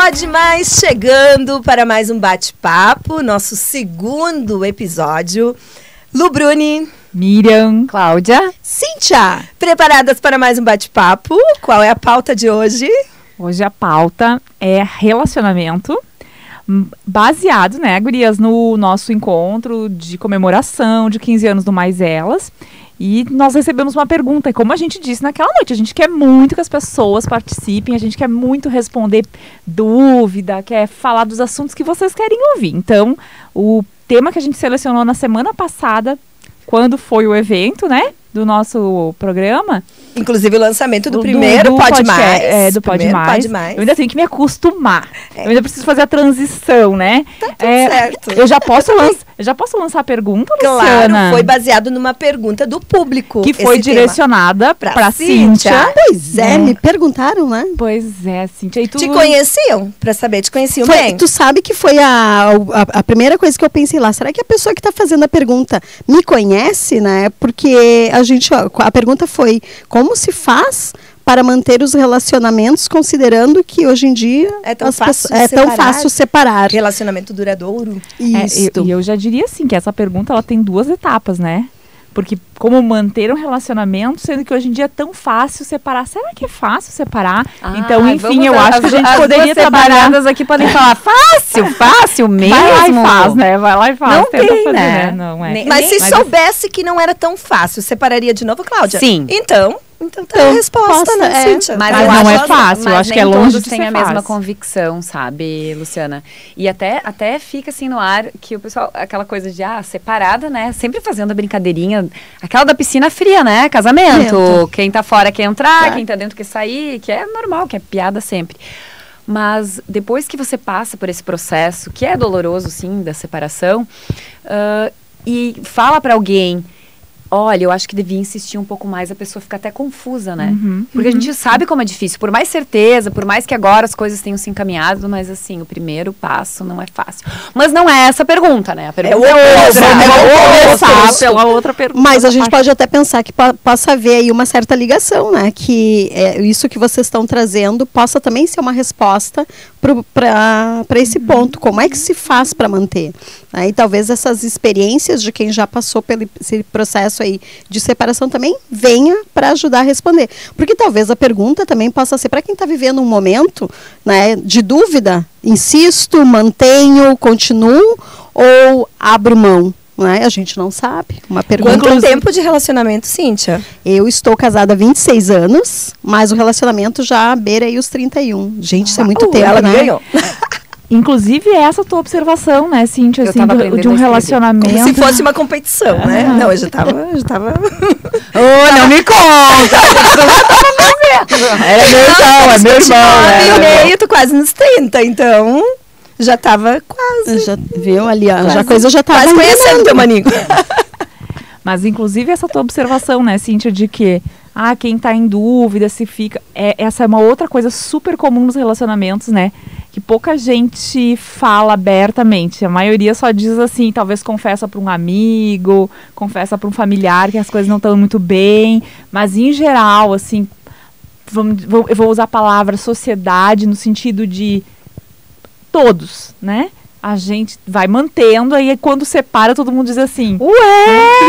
Pode Mais chegando para mais um bate-papo, nosso segundo episódio. Lu Bruni, Miriam, Cláudia, Cíntia, preparadas para mais um bate-papo? Qual é a pauta de hoje? Hoje a pauta é relacionamento, baseado, né, gurias, no nosso encontro de comemoração de 15 anos do Mais Elas. E nós recebemos uma pergunta, e como a gente disse naquela noite, a gente quer muito que as pessoas participem, a gente quer muito responder dúvida, quer falar dos assuntos que vocês querem ouvir. Então, o tema que a gente selecionou na semana passada, quando foi o evento, né, do nosso programa... Inclusive o lançamento do primeiro Pode Mais. Do Pode Mais. Eu ainda tenho que me acostumar. Eu ainda preciso fazer a transição, né? Tá tudo certo. Eu já posso lançar a pergunta, Luciana? Claro, foi baseado numa pergunta do público. Que foi direcionada para Cíntia. Pois é, me perguntaram, né? Pois é, Cíntia. E tu... Te conheciam? Para saber, te conheciam bem? Tu sabe que foi a primeira coisa que eu pensei lá. Será que a pessoa que está fazendo a pergunta me conhece, né? Porque a pergunta foi... Como se faz para manter os relacionamentos, considerando que hoje em dia é tão fácil separar. Relacionamento duradouro. Isso. E eu já diria assim, que essa pergunta ela tem duas etapas, né? Porque como manter um relacionamento, sendo que hoje em dia é tão fácil separar. Será que é fácil separar? Então, enfim, eu acho que a gente poderia trabalhar... aqui podem falar fácil mesmo. Vai lá e faz, né? Vai lá e faz. Não tem, fazer, né? Não é. Mas se soubesse que não era tão fácil, separaria de novo, Cláudia? Sim. Então tá a resposta, né, Cíntia? Mas não é fácil, eu acho que é longe de ser tem a fácil. mesma convicção, sabe, Luciana? E até fica assim no ar que o pessoal, aquela coisa de, separada, né? Sempre fazendo a brincadeirinha, aquela da piscina fria, né? Casamento. Quem tá fora quer entrar, quem tá dentro quer sair, que é normal, que é piada sempre. Mas depois que você passa por esse processo, que é doloroso, sim, da separação, e fala pra alguém... Olha, eu acho que devia insistir um pouco mais, a pessoa fica até confusa, né? Porque a gente sabe como é difícil, por mais certeza, por mais que agora as coisas tenham se encaminhado, mas assim, o primeiro passo não é fácil. Mas não é essa a pergunta, né? A pergunta pela outra pergunta. Mas a gente pode até pensar que possa haver aí uma certa ligação, né? Que isso que vocês estão trazendo possa também ser uma resposta para esse ponto. Como é que se faz para manter? E talvez essas experiências de quem já passou pelo esse processo aí de separação também venha para ajudar a responder. Porque talvez a pergunta também possa ser para quem está vivendo um momento, né, de dúvida, insisto, mantenho, continuo ou abro mão? A gente não sabe. Uma pergunta. Quanto tempo de relacionamento, Cíntia? Eu estou casada há 26 anos, mas o relacionamento já beira aí os 31. Gente, isso é muito tempo, ela né? ganhou. Inclusive, essa tua observação, né, Cíntia, assim, de um relacionamento. Como se fosse uma competição, né? Não, eu já tava... não me conta! É meu irmão, né? Eu tô quase nos 30, então... Já tava quase. Já viu ali, a coisa já tava... Quase conhecendo teu maninho. Mas, inclusive, essa tua observação, né, Cíntia, de que... quem tá em dúvida, se fica... essa é uma outra coisa super comum nos relacionamentos, né? Que pouca gente fala abertamente. A maioria só diz assim, talvez confessa para um amigo, confessa para um familiar que as coisas não estão muito bem. Mas, em geral, assim... eu vou usar a palavra sociedade no sentido de... todos, né? A gente vai mantendo, aí quando separa, todo mundo diz assim...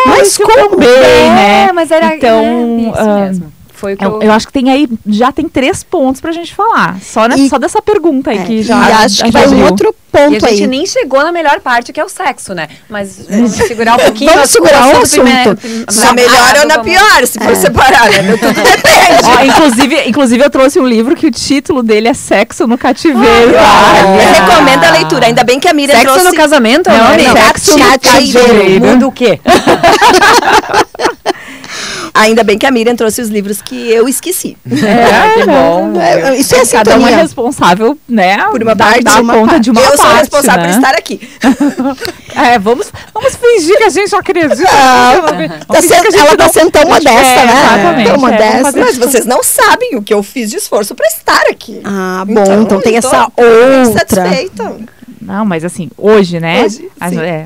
mas como bem, né? Mas era então, isso mesmo. Foi o que eu acho que tem aí, já tem 3 pontos pra gente falar. Só dessa pergunta aí que já... E acho que vai um outro ponto aí. E a gente nem chegou na melhor parte, que é o sexo, né? Mas vamos segurar um pouquinho. Vamos segurar o assunto. Na melhor ou na pior, se for separar, né? Tudo depende. Inclusive, eu trouxe um livro que o título dele é Sexo no Cativeiro. Eu recomendo a leitura. Ainda bem que a Miriam trouxe... Sexo no casamento? Não, sexo no cativeiro. Muda o quê? Ainda bem que a Miriam trouxe os livros que eu esqueci. Que bom. Isso é cada um é responsável, né? Por uma parte. Dar conta de uma parte, eu sou responsável por estar aqui. Vamos fingir que a gente acredita. Ela tá sendo tão modesta, né? Exatamente. Tão modesta. Mas vocês não sabem o que eu fiz de esforço para estar aqui. Bom, então tem essa outra. Satisfeita. Não, mas assim, hoje, né? Hoje,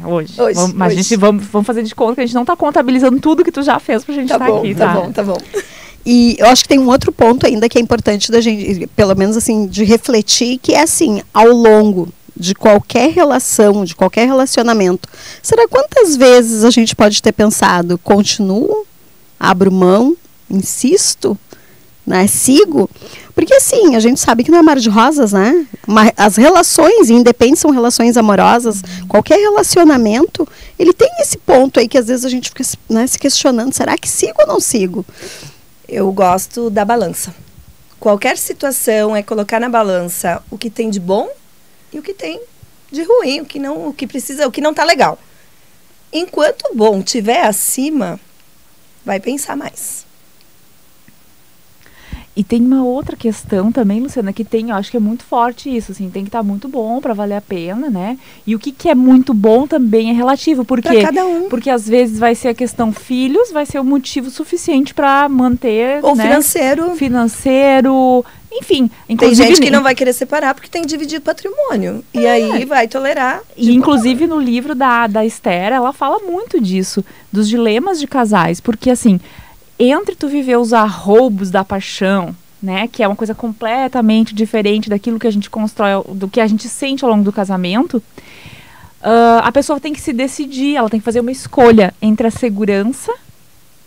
hoje. Hoje, A gente vamos fazer de conta que a gente não tá contabilizando tudo que tu já fez pra gente estar aqui, tá? Tá bom. E eu acho que tem um outro ponto ainda que é importante da gente, pelo menos assim, de refletir, que é assim, ao longo de qualquer relação, de qualquer relacionamento, será quantas vezes a gente pode ter pensado, continuo, abro mão, insisto, né, sigo? Porque assim, a gente sabe que não é mar de rosas, né? As relações, independente são relações amorosas, qualquer relacionamento, ele tem esse ponto aí que às vezes a gente fica, né, se questionando, será que sigo ou não sigo? Eu gosto da balança. Qualquer situação é colocar na balança o que tem de bom e o que tem de ruim, o que precisa, o que não tá legal. Enquanto o bom estiver acima, vai pensar mais. E tem uma outra questão também, Luciana, que tem, eu acho que é muito forte isso, assim, tem que estar muito bom para valer a pena, né? E o que é muito bom também é relativo, porque pra cada um. Porque às vezes vai ser a questão filhos, vai ser o motivo suficiente para manter, ou né? financeiro, enfim. Tem gente que não vai querer separar porque tem dividido patrimônio. E aí vai tolerar. E inclusive no livro da Esther, ela fala muito disso, dos dilemas de casais, porque assim, entre tu viver os arroubos da paixão, né, que é uma coisa completamente diferente daquilo que a gente constrói, do que a gente sente ao longo do casamento, a pessoa tem que se decidir, ela tem que fazer uma escolha entre a segurança,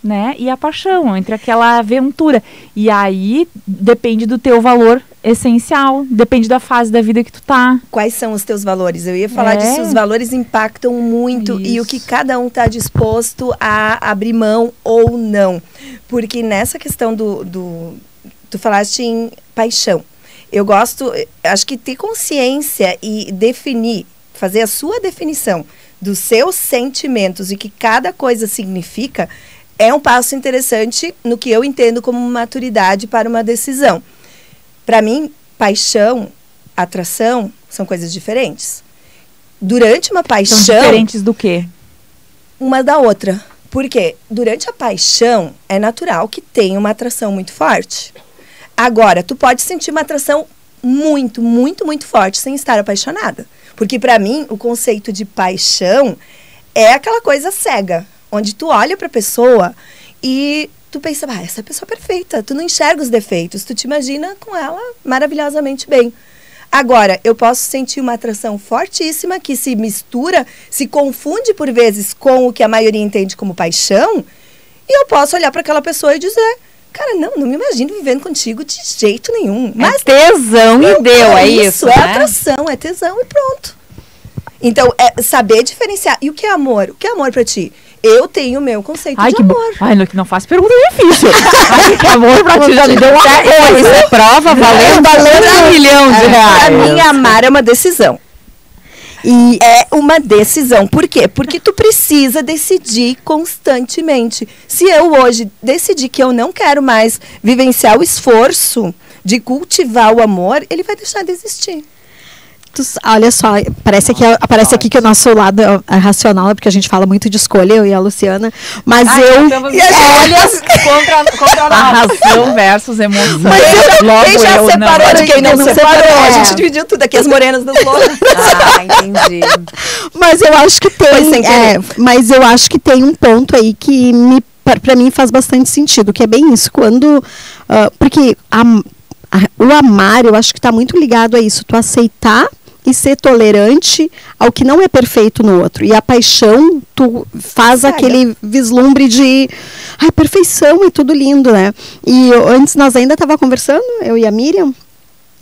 né, e a paixão, entre aquela aventura. E aí depende do teu valor essencial, depende da fase da vida que tu tá. Quais são os teus valores? Eu ia falar disso, os valores impactam muito. Isso. E o que cada um tá disposto a abrir mão ou não. Porque nessa questão tu falaste em paixão. Eu gosto, acho que ter consciência e definir, fazer a sua definição dos seus sentimentos e que cada coisa significa é um passo interessante no que eu entendo como maturidade para uma decisão. Para mim, paixão, atração, são coisas diferentes. Durante uma paixão... São diferentes do quê? Uma da outra. Porque durante a paixão, é natural que tenha uma atração muito forte. Agora, tu pode sentir uma atração muito, muito, muito forte sem estar apaixonada. Porque para mim, o conceito de paixão é aquela coisa cega. Onde tu olha pra pessoa e tu pensa, essa pessoa é perfeita. Tu não enxerga os defeitos, tu te imagina com ela maravilhosamente bem. Agora, eu posso sentir uma atração fortíssima que se mistura, se confunde por vezes com o que a maioria entende como paixão. E eu posso olhar para aquela pessoa e dizer, cara, não me imagino vivendo contigo de jeito nenhum. Mas tesão e deu, é isso, é né? atração, é tesão e pronto. Então, é saber diferenciar. E o que é amor? O que é amor pra ti? Eu tenho o meu conceito de amor. Ai, não faz pergunta difícil. Ai, que amor pra ti já me deu uma coisa. Isso é prova valendo R$1 milhão. Pra mim, amar é uma decisão. E é uma decisão. Por quê? Porque tu precisa decidir constantemente. Se eu hoje decidir que eu não quero mais vivenciar o esforço de cultivar o amor, ele vai deixar de existir. Olha só, aparece aqui que o nosso lado é racional, porque a gente fala muito de escolha, eu e a Luciana, mas escolhas contra a razão versus emoção. Mas quem já separou de quem não separou? A gente dividiu tudo aqui, as morenas das louras. Entendi. Mas eu acho que mas eu acho que tem um ponto aí que para mim faz bastante sentido, que é bem isso, quando porque o amar, eu acho que está muito ligado a isso, tu aceitar e ser tolerante ao que não é perfeito no outro. E a paixão, tu faz aquele vislumbre de perfeição e tudo lindo, né? E antes nós ainda estava conversando, eu e a Miriam,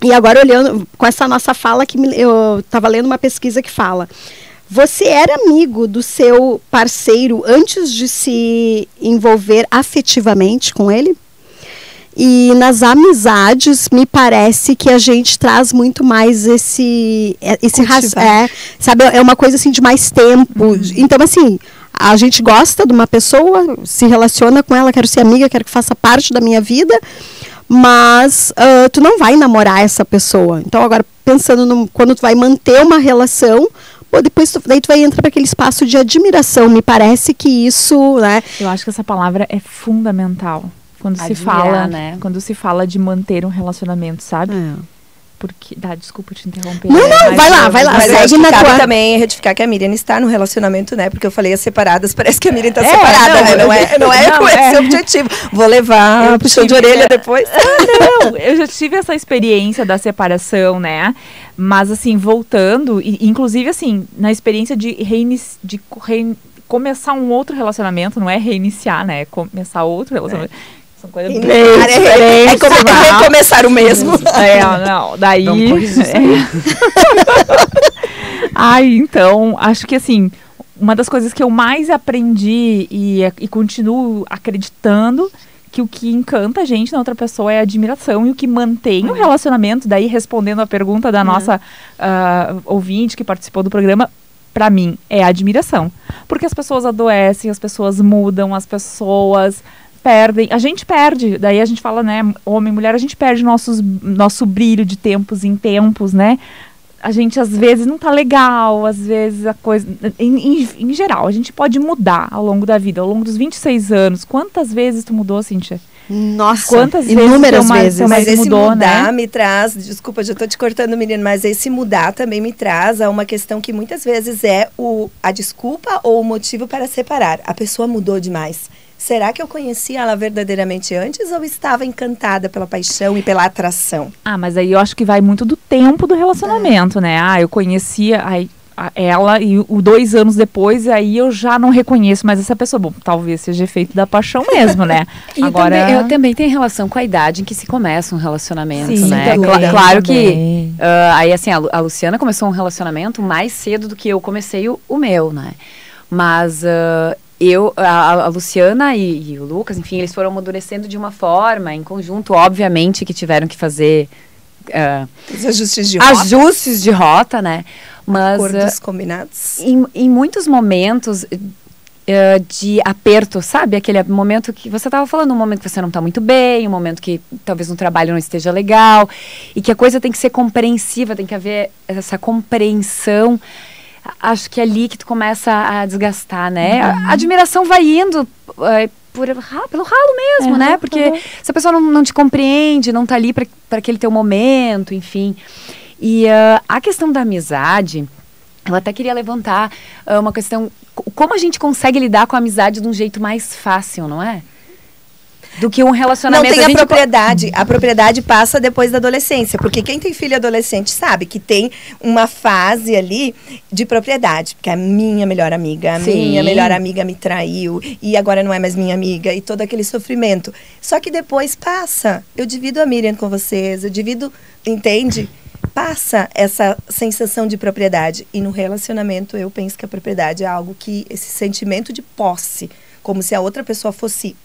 e agora olhando com essa nossa fala, eu estava lendo uma pesquisa que fala: você era amigo do seu parceiro antes de se envolver afetivamente com ele? E nas amizades, me parece que a gente traz muito mais sabe, é uma coisa assim de mais tempo. Então, assim, a gente gosta de uma pessoa, se relaciona com ela, quero ser amiga, quero que faça parte da minha vida, mas tu não vai namorar essa pessoa. Então, agora, pensando quando tu vai manter uma relação, depois daí tu vai entrar para aquele espaço de admiração. Me parece que isso, né? Eu acho que essa palavra é fundamental. Quando se fala, né? Quando se fala de manter um relacionamento, sabe? porque... desculpa te interromper. Não, vai lá. Mas eu acho Segue que na cabe tua... também retificar que a Miriam está no relacionamento, né? Porque eu falei as separadas, parece que a Miriam está separada, né? Não é com esse objetivo. Vou levar puxão de orelha depois. Não, eu já tive essa experiência da separação, né? Mas, assim, voltando, inclusive, assim, na experiência de começar um outro relacionamento, não é reiniciar, né? É começar outro relacionamento. São coisas bem diferentes. É recomeçar o mesmo. Não, daí... Então, acho que, assim, uma das coisas que eu mais aprendi e continuo acreditando que o que encanta a gente na outra pessoa é a admiração, e o que mantém o relacionamento, daí respondendo a pergunta da nossa ouvinte que participou do programa, pra mim, é a admiração. Porque as pessoas adoecem, as pessoas mudam, as pessoas perdem. A gente perde, daí a gente fala, né, homem e mulher, a gente perde nosso brilho de tempos em tempos, né? A gente, às vezes, não tá legal, às vezes a coisa... Em geral, a gente pode mudar ao longo da vida, ao longo dos 26 anos. Quantas vezes tu mudou, Cíntia? Nossa, quantas inúmeras vezes. Mas esse mudou, mudar, né? me traz, desculpa, já tô te cortando, menino, mas esse mudar também me traz a uma questão que muitas vezes é a desculpa ou o motivo para separar. A pessoa mudou demais. Será que eu conhecia ela verdadeiramente antes ou estava encantada pela paixão e pela atração? Mas aí eu acho que vai muito do tempo do relacionamento, né? Eu conhecia ela e 2 anos depois, aí eu já não reconheço mais essa pessoa. Bom, talvez seja efeito da paixão mesmo, né? E agora... também tem relação com a idade em que se começa um relacionamento, sim, né? Claro que... aí, assim, a Luciana começou um relacionamento mais cedo do que eu comecei o meu, né? Mas... a Luciana e o Lucas, enfim, eles foram amadurecendo de uma forma, em conjunto, obviamente, que tiveram que fazer os ajustes de rota, né? Mas acordos combinados. Em muitos momentos de aperto, sabe? Aquele momento que você estava falando, um momento que você não está muito bem, um momento que talvez no trabalho não esteja legal, e que a coisa tem que ser compreensiva, tem que haver essa compreensão. Acho que é ali que tu começa a desgastar, né? A admiração vai indo pelo ralo mesmo, né? Porque se a pessoa não te compreende, não tá ali para aquele teu momento, enfim. E a questão da amizade, eu até queria levantar uma questão, como a gente consegue lidar com a amizade de um jeito mais fácil, não é? Do que um relacionamento. Não tem a propriedade. A propriedade passa depois da adolescência. Porque quem tem filho adolescente sabe que tem uma fase ali de propriedade. Porque a minha melhor amiga, me traiu. E agora não é mais minha amiga. E todo aquele sofrimento. Só que depois passa. Eu divido a Miriam com vocês. Eu divido, entende? Passa essa sensação de propriedade. E no relacionamento eu penso que a propriedade é algo que... Esse sentimento de posse. Como se a outra pessoa fosse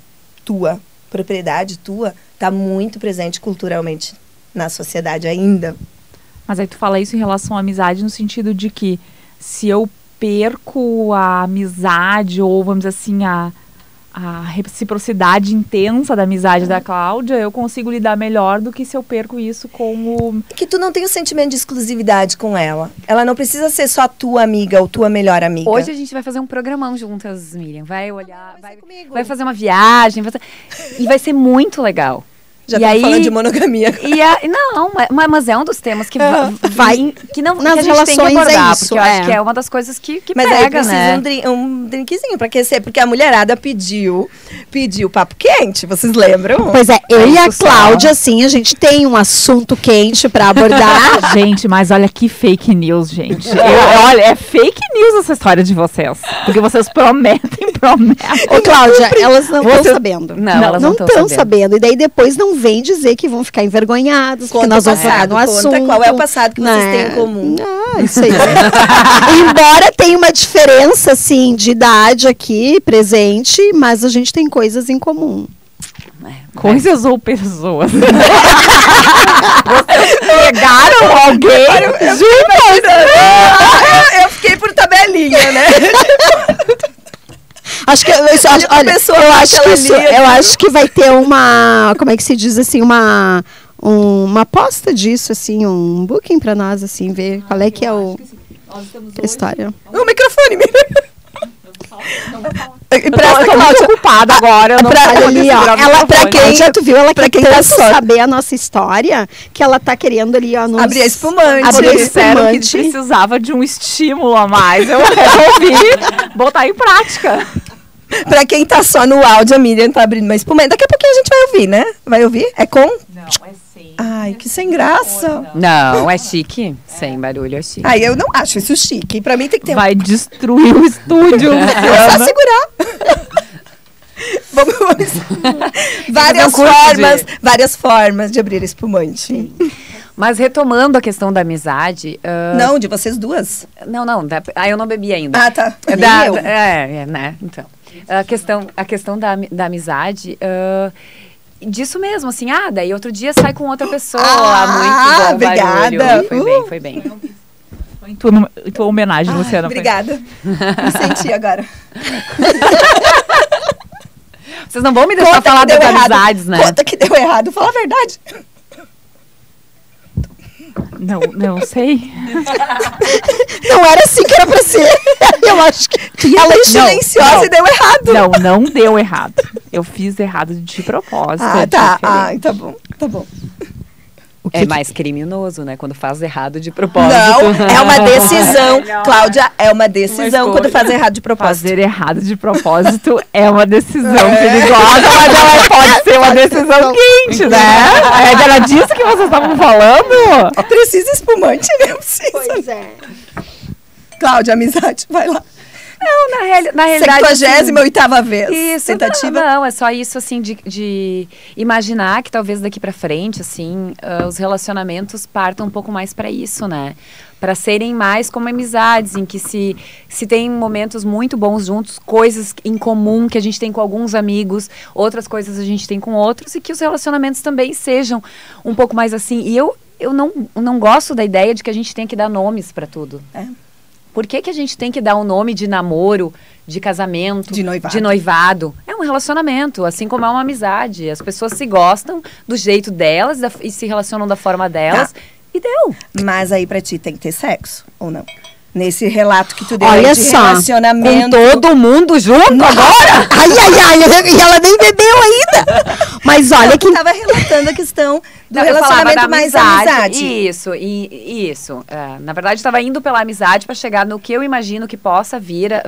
tua. Propriedade tua, está muito presente culturalmente na sociedade ainda. Mas aí tu fala isso em relação à amizade no sentido de que se eu perco a amizade ou, vamos dizer assim, a reciprocidade intensa da amizade da Cláudia, eu consigo lidar melhor do que se eu perco isso com o... Que tu não tem o sentimento de exclusividade com ela. Ela não precisa ser só tua amiga ou tua melhor amiga. Hoje a gente vai fazer um programão juntas, Miriam. Vai olhar, vai fazer uma viagem, e vai ser muito legal. Já estamos falando de monogamia. Mas é um dos temas que vai que não nas que a gente relações tem que abordar, isso, porque eu acho que é uma das coisas que mas pega, aí precisa né? um drinkzinho pra aquecer, porque a mulherada pediu papo quente, vocês lembram? Pois é, eu e a Cláudia, assim, a gente tem um assunto quente pra abordar. Gente, mas olha que fake news, gente. Olha, é fake news essa história de vocês. Porque vocês prometem. Ô, Cláudia, elas não estão sabendo. Elas não estão sabendo. E daí depois não vem dizer que vão ficar envergonhadas, porque nós vamos falar no assunto. Qual é o passado que vocês têm em comum? Isso aí. Embora tenha uma diferença, assim, de idade aqui, presente, mas a gente tem coisas em comum. Coisas ou pessoas? Vocês pegaram alguém juntas? Eu fiquei por tabelinha, né? Acho que eu acho que vai ter uma, como é que se diz assim, uma aposta disso, assim, um booking pra nós, assim, ver qual é que é a história. O microfone, Eu tô muito ocupada agora. Eu não Olha ali, ó. Ela, pra quem já tu viu, ela quer quem tá tanto só- saber a nossa história, que ela tá querendo ali, ó, nos... Abrir a espumante. Abrir Eles a disseram que espumante. precisava de um estímulo a mais. Eu resolvi botar em prática. Pra quem tá só no áudio, a Miriam tá abrindo uma espumante. Daqui a pouquinho a gente vai ouvir, né? Vai ouvir? É com? Não, é sem. Ai, que sem graça. Não, é chique. Sem barulho, é chique. Ai, eu não acho isso chique. Pra mim tem que ter Vai destruir o estúdio. É só segurar. Vamos. Várias formas de abrir espumante. Mas retomando a questão da amizade... Não, de vocês duas. Não, eu não bebi ainda. Ah, tá. Né? Então, a questão da amizade, disso mesmo, assim, daí outro dia sai com outra pessoa, muito bom, obrigada. barulho. Foi bem. Em tua homenagem, Luciana. Obrigada. Me senti agora. Vocês não vão me deixar Conta falar que deu das errado. amizades, né? Conta que deu errado. Fala a verdade. Não sei. Não era assim que era pra ser. Eu acho que... Ela é Não, silenciosa não. e deu errado. Não deu errado. Eu fiz errado de propósito. Ah, é tá. diferente. Ai, tá bom. Tá bom. É mais criminoso, né? Quando faz errado de propósito. Não, é uma decisão. Cláudia, é uma decisão Uma quando escolha. faz errado de propósito. Fazer errado de propósito é uma decisão perigosa, mas ela pode ser uma decisão quente, né? Era disso que vocês estavam falando? Precisa espumante, né? Precisa. Pois é. Cláudia, amizade, vai lá. Não, na realidade... 78ª vez. Isso, Tentativa. não, é só isso, assim, de imaginar que talvez daqui pra frente, assim, os relacionamentos partam um pouco mais pra isso, né? Pra serem mais como amizades, em que se tem momentos muito bons juntos, coisas em comum que a gente tem com alguns amigos, outras coisas a gente tem com outros, e que os relacionamentos também sejam um pouco mais assim. E eu não gosto da ideia de que a gente tem que dar nomes pra tudo. É. Por que a gente tem que dar um nome de namoro, de casamento, De noivado. de noivado? É um relacionamento, assim como é uma amizade. As pessoas se gostam do jeito delas e se relacionam da forma delas. Tá. E deu. Mas aí pra ti tem que ter sexo, ou não? Nesse relato que tu deu Olha aí de só, relacionamento. todo mundo junto agora? Ai, e ela nem bebeu ainda. Mas olha que... Tu tava relatando a questão do Não, eu falava relacionamento da mais amizade. Isso. Na verdade, estava indo pela amizade para chegar no que eu imagino que possam vir a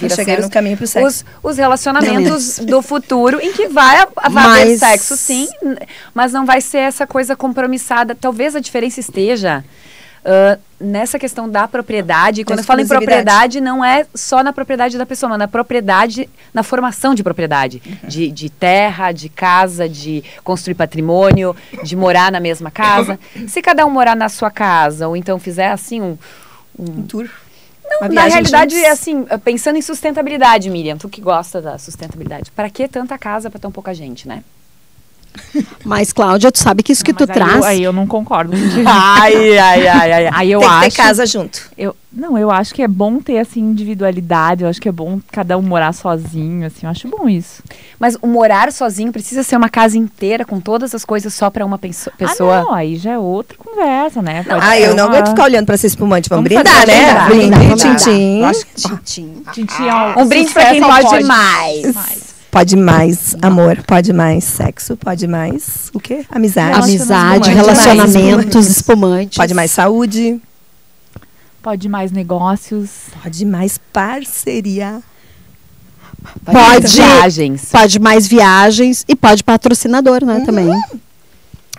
chegar ser no caminho pro sexo. os relacionamentos do futuro, em que vai haver Mas- sexo, sim, mas não vai ser essa coisa compromissada. Talvez a diferença esteja nessa questão da propriedade. Quando eu falo em exclusividade. propriedade, não é só na propriedade da pessoa, mas na propriedade, na formação de propriedade. De terra, de casa, de construir patrimônio, de morar na mesma casa. Se cada um morar na sua casa, ou então fizer assim Um tour. Não, Uma na viagem realidade, juntos. é assim, pensando em sustentabilidade, Miriam, tu que gosta da sustentabilidade, para que tanta casa para tão pouca gente, né? Mas, Cláudia, tu sabe que isso que tu Mas traz... Aí eu não concordo. Ai. Aí eu Tem que acho... ter casa junto. Eu acho que é bom ter, assim, individualidade. Eu acho que é bom cada um morar sozinho, assim. Eu acho bom isso. Mas o morar sozinho precisa ser uma casa inteira com todas as coisas só para uma pessoa? Ah, não, aí já é outra conversa, né? Pode ser Eu não uma- aguento ficar olhando pra esse espumante. Vamos Vamos brindar, fazer né? brindar. Brinde, Vamos brindar. tchim-tchim. Eu acho Tintim é Um brinde pra quem sucesso, pode mais. Pode mais amor, pode mais sexo, pode mais o quê? Amizade. Amizade, Espumante. relacionamentos, espumantes. Pode mais saúde, Pode mais negócios. pode mais parceria. Pode. Viagens. Pode mais viagens e pode patrocinador, né, também.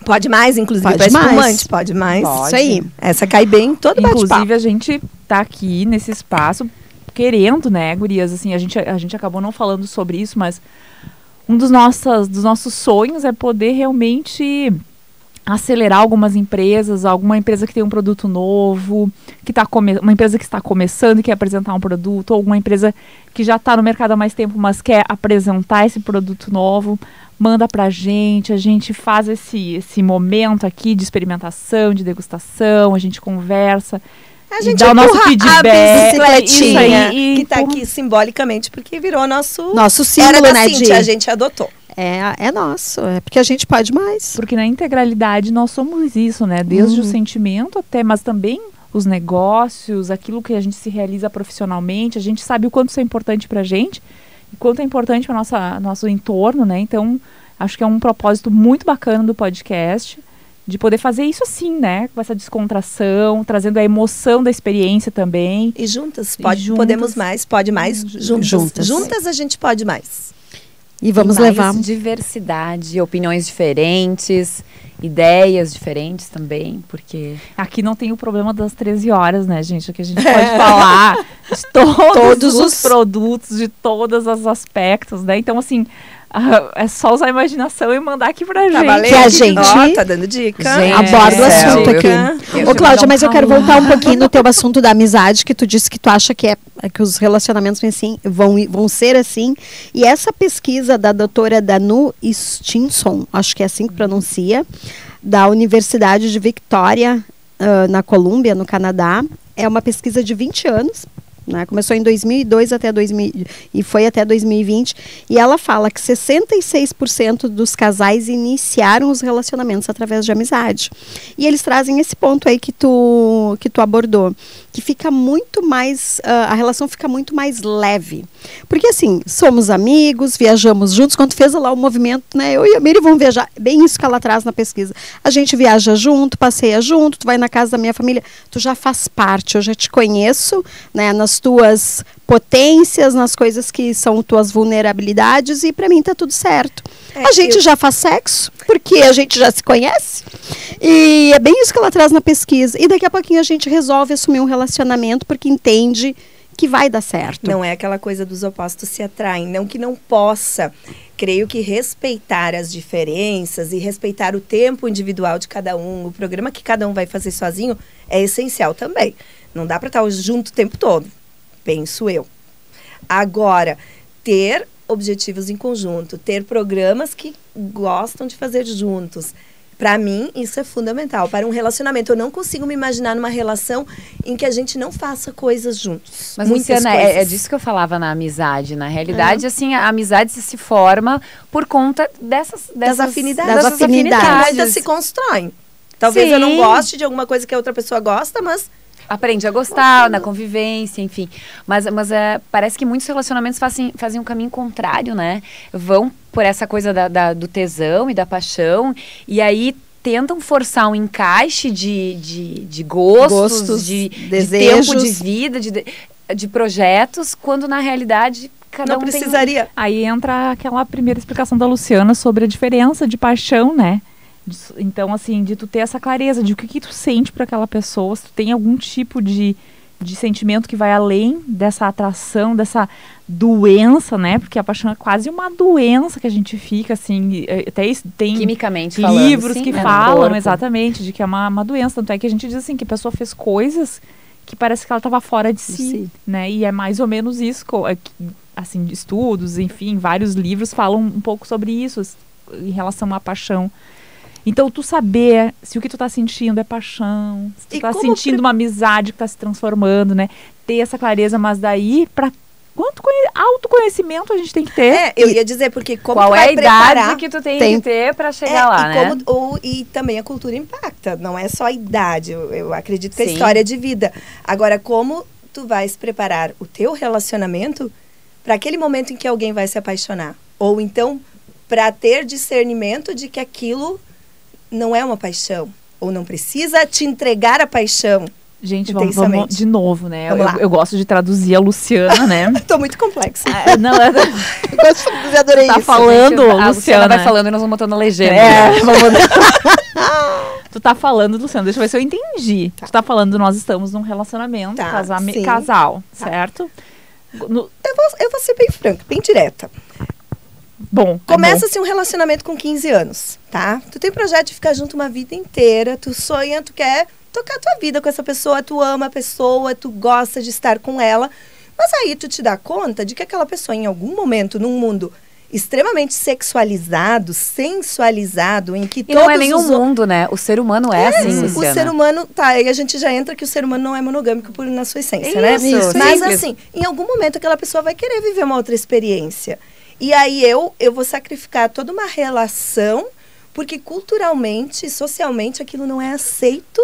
Pode mais, inclusive, Pode pra mais. espumante, pode mais. Pode. Isso aí. Essa cai bem, todo bate-papo. Inclusive, a gente tá aqui nesse espaço querendo, né, gurias, assim, a gente acabou não falando sobre isso, mas um dos nossos sonhos é poder realmente acelerar algumas empresas, alguma empresa que tem um produto novo, uma empresa que está começando e quer apresentar um produto, ou alguma empresa que já está no mercado há mais tempo, mas quer apresentar esse produto novo, manda pra gente, a gente faz esse momento aqui de experimentação, de degustação, a gente conversa, A e gente dá o nosso empurra feedback, a bicicletinha, isso aí, e que tá empurra. aqui simbolicamente, porque virou nosso Símbolo, era da né, Cíntia, a gente adotou. É nosso, é porque a gente pode mais. Porque na integralidade nós somos isso, né? Desde o sentimento até, mas também os negócios, aquilo que a gente se realiza profissionalmente, a gente sabe o quanto isso é importante pra gente e quanto é importante para nosso entorno, né? Então, acho que é um propósito muito bacana do podcast, de poder fazer isso assim, né? Com essa descontração, trazendo a emoção da experiência também. E juntas, juntas. pode mais, juntas. Juntas a gente pode mais. E vamos levar diversidade, opiniões diferentes, ideias diferentes também, porque aqui não tem o problema das 13 horas, né, gente? Aqui a gente pode falar de todos os produtos, de todos os aspectos, né? Então, assim, é só usar a imaginação e mandar aqui pra gente. Que a gente tá dando dica. Aborda o assunto aqui. Ô, Cláudia, mas eu quero voltar um pouquinho no teu assunto da amizade, que tu disse que tu acha que que os relacionamentos assim, vão ser assim. E essa pesquisa da doutora Danu Stinson, acho que é assim que pronuncia, da Universidade de Victoria, na Colômbia, no Canadá, é uma pesquisa de 20 anos. Né? Começou em 2002 e foi até 2020, e ela fala que 66% dos casais iniciaram os relacionamentos através de amizade. E eles trazem esse ponto aí que tu abordou, que fica muito mais, a relação fica muito mais leve. Porque assim, somos amigos, viajamos juntos, quando fez lá o movimento, né, eu e a Miri vamos viajar, bem isso que ela traz na pesquisa, a gente viaja junto, passeia junto, tu vai na casa da minha família, tu já faz parte, eu já te conheço, né, nas tuas potências, nas coisas que são tuas vulnerabilidades, e para mim tá tudo certo. A gente já faz sexo, porque a gente já se conhece, e é bem isso que ela traz na pesquisa. E daqui a pouquinho a gente resolve assumir um relacionamento, porque entende que vai dar certo. Não é aquela coisa dos opostos se atraem, não que não possa. Creio que respeitar as diferenças e respeitar o tempo individual de cada um, o programa que cada um vai fazer sozinho, é essencial também. Não dá para estar junto o tempo todo, penso eu. Agora, ter objetivos em conjunto, ter programas que gostam de fazer juntos. Para mim, isso é fundamental. Para um relacionamento, eu não consigo me imaginar numa relação em que a gente não faça coisas juntos. Mas, Luciana, é disso que eu falava na amizade. Na realidade, assim, a amizade se forma por conta das afinidades. Das afinidades. Muitas se constroem. Talvez eu não goste de alguma coisa que a outra pessoa gosta, mas aprende a gostar, na convivência, enfim. Mas parece que muitos relacionamentos fazem um caminho contrário, né? Vão por essa coisa do tesão e da paixão, e aí tentam forçar um encaixe de gostos, de desejos, de tempo de vida, de projetos, quando na realidade cada não precisaria. Aí entra aquela primeira explicação da Luciana sobre a diferença de paixão, né? Então, assim, de tu ter essa clareza de o que tu sente para aquela pessoa, se tu tem algum tipo de sentimento que vai além dessa atração, dessa doença, né? Porque a paixão é quase uma doença que a gente fica, assim, até tem quimicamente livros falando, que falam exatamente de que é uma doença. Tanto é que a gente diz assim, que a pessoa fez coisas que parece que ela estava fora de si, né? E é mais ou menos isso, assim, estudos, enfim, vários livros falam um pouco sobre isso, em relação à paixão. Então, tu saber se o que tu tá sentindo é paixão, se tu tá sentindo uma amizade que tá se transformando, né? Ter essa clareza, mas daí, pra quanto autoconhecimento a gente tem que ter? Eu ia dizer, porque como qual tu vai é a idade que tu tem que ter pra chegar lá, né? E também a cultura impacta, não é só a idade, eu acredito que a história é de vida. Agora, como tu vai se preparar o teu relacionamento para aquele momento em que alguém vai se apaixonar? Ou então, para ter discernimento de que aquilo não é uma paixão, ou não precisa te entregar a paixão. Gente, vamos de novo, né? Eu gosto de traduzir a Luciana, né? Tô muito complexa. Não, eu gosto de traduzir, adorei isso. Tá falando, a Luciana vai falando e nós vamos botando a legenda. Tu tá falando, Luciana, deixa eu ver se eu entendi. Tu tá falando, nós estamos num relacionamento, casal, certo? Eu vou ser bem franca, bem direta. Bom, começa-se um relacionamento com 15 anos, tá? Tu tem projeto de ficar junto uma vida inteira, tu sonha, tu quer tocar a tua vida com essa pessoa, tu ama a pessoa, tu gosta de estar com ela, mas aí tu te dá conta de que aquela pessoa, em algum momento, num mundo extremamente sexualizado, sensualizado, em que e todos não é nem o mundo, né? O ser humano é assim, Luciana. O ser humano, aí a gente já entra que o ser humano não é monogâmico na sua essência, né? Isso, mas assim, em algum momento aquela pessoa vai querer viver uma outra experiência. E aí eu vou sacrificar toda uma relação, porque culturalmente, socialmente, aquilo não é aceito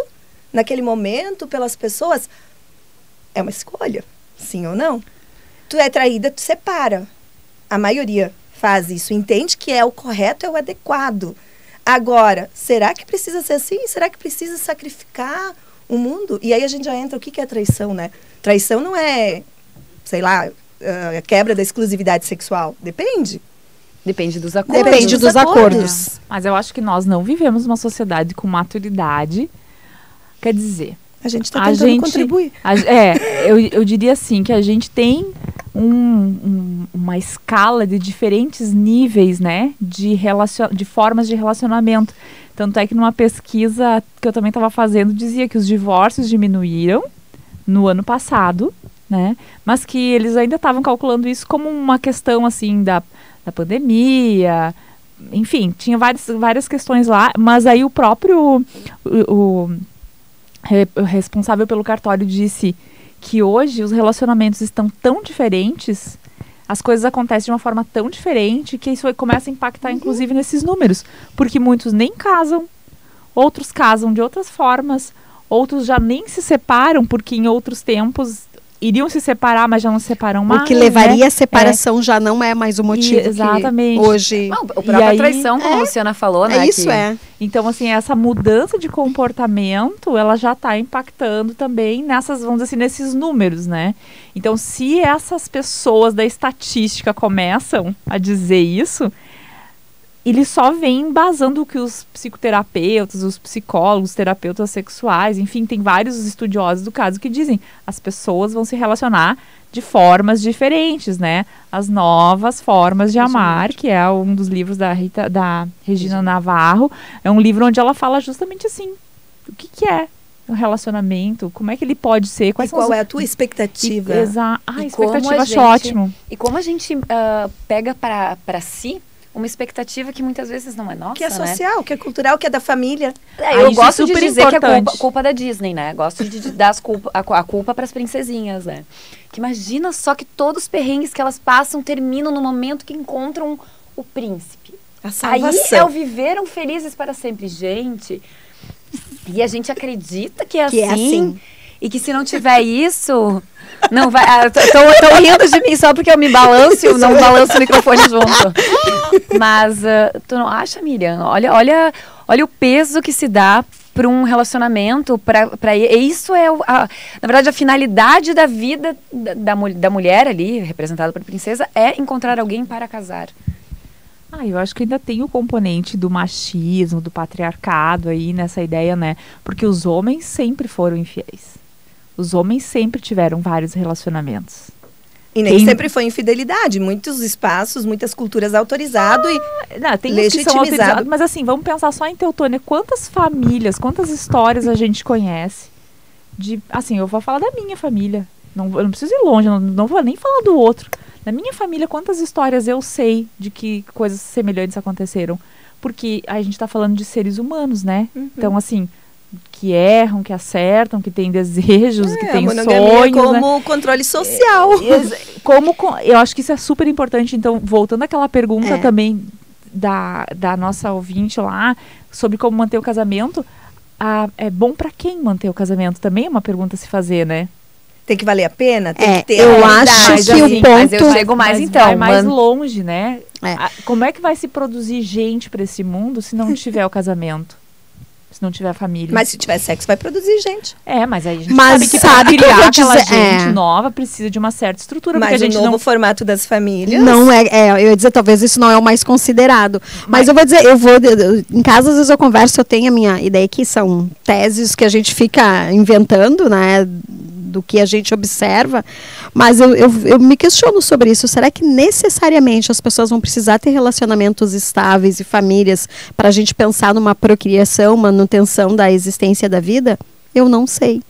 naquele momento, pelas pessoas, é uma escolha, sim ou não. Tu é traída, tu separa. A maioria faz isso, entende que é o correto, é o adequado. Agora, será que precisa ser assim? Será que precisa sacrificar o mundo? E aí a gente já entra, o que é traição, né? Traição não é, sei lá, a quebra da exclusividade sexual. Depende. Depende dos acordos. Depende dos acordos. Mas eu acho que nós não vivemos uma sociedade com maturidade. Quer dizer, a gente está tentando contribuir. Eu diria assim, que a gente tem uma escala de diferentes níveis, né, de formas de relacionamento. Tanto é que numa pesquisa que eu também estava fazendo, dizia que os divórcios diminuíram no ano passado, né, mas que eles ainda estavam calculando isso como uma questão, assim, da pandemia, enfim, tinha várias questões lá, mas aí o próprio o responsável pelo cartório disse que hoje os relacionamentos estão tão diferentes, as coisas acontecem de uma forma tão diferente, que isso começa a impactar, inclusive, nesses números. Porque muitos nem casam, outros casam de outras formas, outros já nem se separam, porque em outros tempos iriam se separar, mas já não se separam mais. O que levaria à separação já não é mais o motivo exatamente. Que hoje... Não, o próprio traição, como a Luciana falou, né? Isso Então, assim, essa mudança de comportamento, ela já está impactando também nessas, vamos dizer assim, nesses números, né? Então, se essas pessoas da estatística começam a dizer isso, eles só vêm embasando o que os psicoterapeutas, os psicólogos, terapeutas sexuais, enfim, tem vários estudiosos do caso que dizem as pessoas vão se relacionar de formas diferentes, né? As novas formas de amar, que é um dos livros da Regina Navarro, é um livro onde ela fala justamente assim, o que é um relacionamento, como é que ele pode ser, qual é a tua expectativa? A expectativa eu acho ótimo. E como a gente pega para si uma expectativa que muitas vezes não é nossa, que é social, né? Que é cultural, que é da família. Eu gosto de dizer que é culpa da Disney, né? Gosto de dar a culpa para as princesinhas, né? Que imagina só que todos os perrengues que elas passam terminam no momento que encontram o príncipe. A salvação. Aí é o viveram felizes para sempre, gente. E a gente acredita que é assim. E que se não tiver isso... Não vai. Tô rindo de mim só porque eu me balanço, não balanço o microfone junto. Mas tu não acha, Miriam? Olha o peso que se dá para um relacionamento. Isso é, na verdade, a finalidade da vida da mulher ali, representada por princesa, é encontrar alguém para casar. Eu acho que ainda tem o componente do machismo, do patriarcado aí nessa ideia, né? Porque os homens sempre foram infiéis. Os homens sempre tiveram vários relacionamentos. E nem sempre foi infidelidade. Muitos espaços, muitas culturas autorizado e tem uns que são autorizados. Mas assim, vamos pensar só em Teutônia. Quantas famílias, quantas histórias a gente conhece? Eu vou falar da minha família. Eu não preciso ir longe, não vou nem falar do outro. Na minha família, quantas histórias eu sei de que coisas semelhantes aconteceram? Porque a gente está falando de seres humanos, né? Uhum. Então, assim... que erram, que acertam, que têm desejos, que têm sonhos, como, né? Controle social. Eu acho que isso é super importante. Então, voltando àquela pergunta também da nossa ouvinte lá, sobre como manter o casamento, é bom para quem manter o casamento? Também é uma pergunta a se fazer, né? Tem que valer a pena? Tem que ter eu acho que o ponto... Mas eu chego mais então. Vai mais longe, né? Como é que vai se produzir gente para esse mundo se não tiver o casamento? Se não tiver família. Mas se tiver sexo, vai produzir gente. Mas aí a gente sabe que para criar aquela gente nova precisa de uma certa estrutura. Mas porque a gente novo formato das famílias... Não eu ia dizer, talvez isso não é o mais considerado. Mas eu vou dizer, em casa às vezes eu converso, eu tenho a minha ideia que são teses que a gente fica inventando, né? Do que a gente observa, mas eu me questiono sobre isso. Será que necessariamente as pessoas vão precisar ter relacionamentos estáveis e famílias para a gente pensar numa procriação, manutenção da existência da vida? Eu não sei.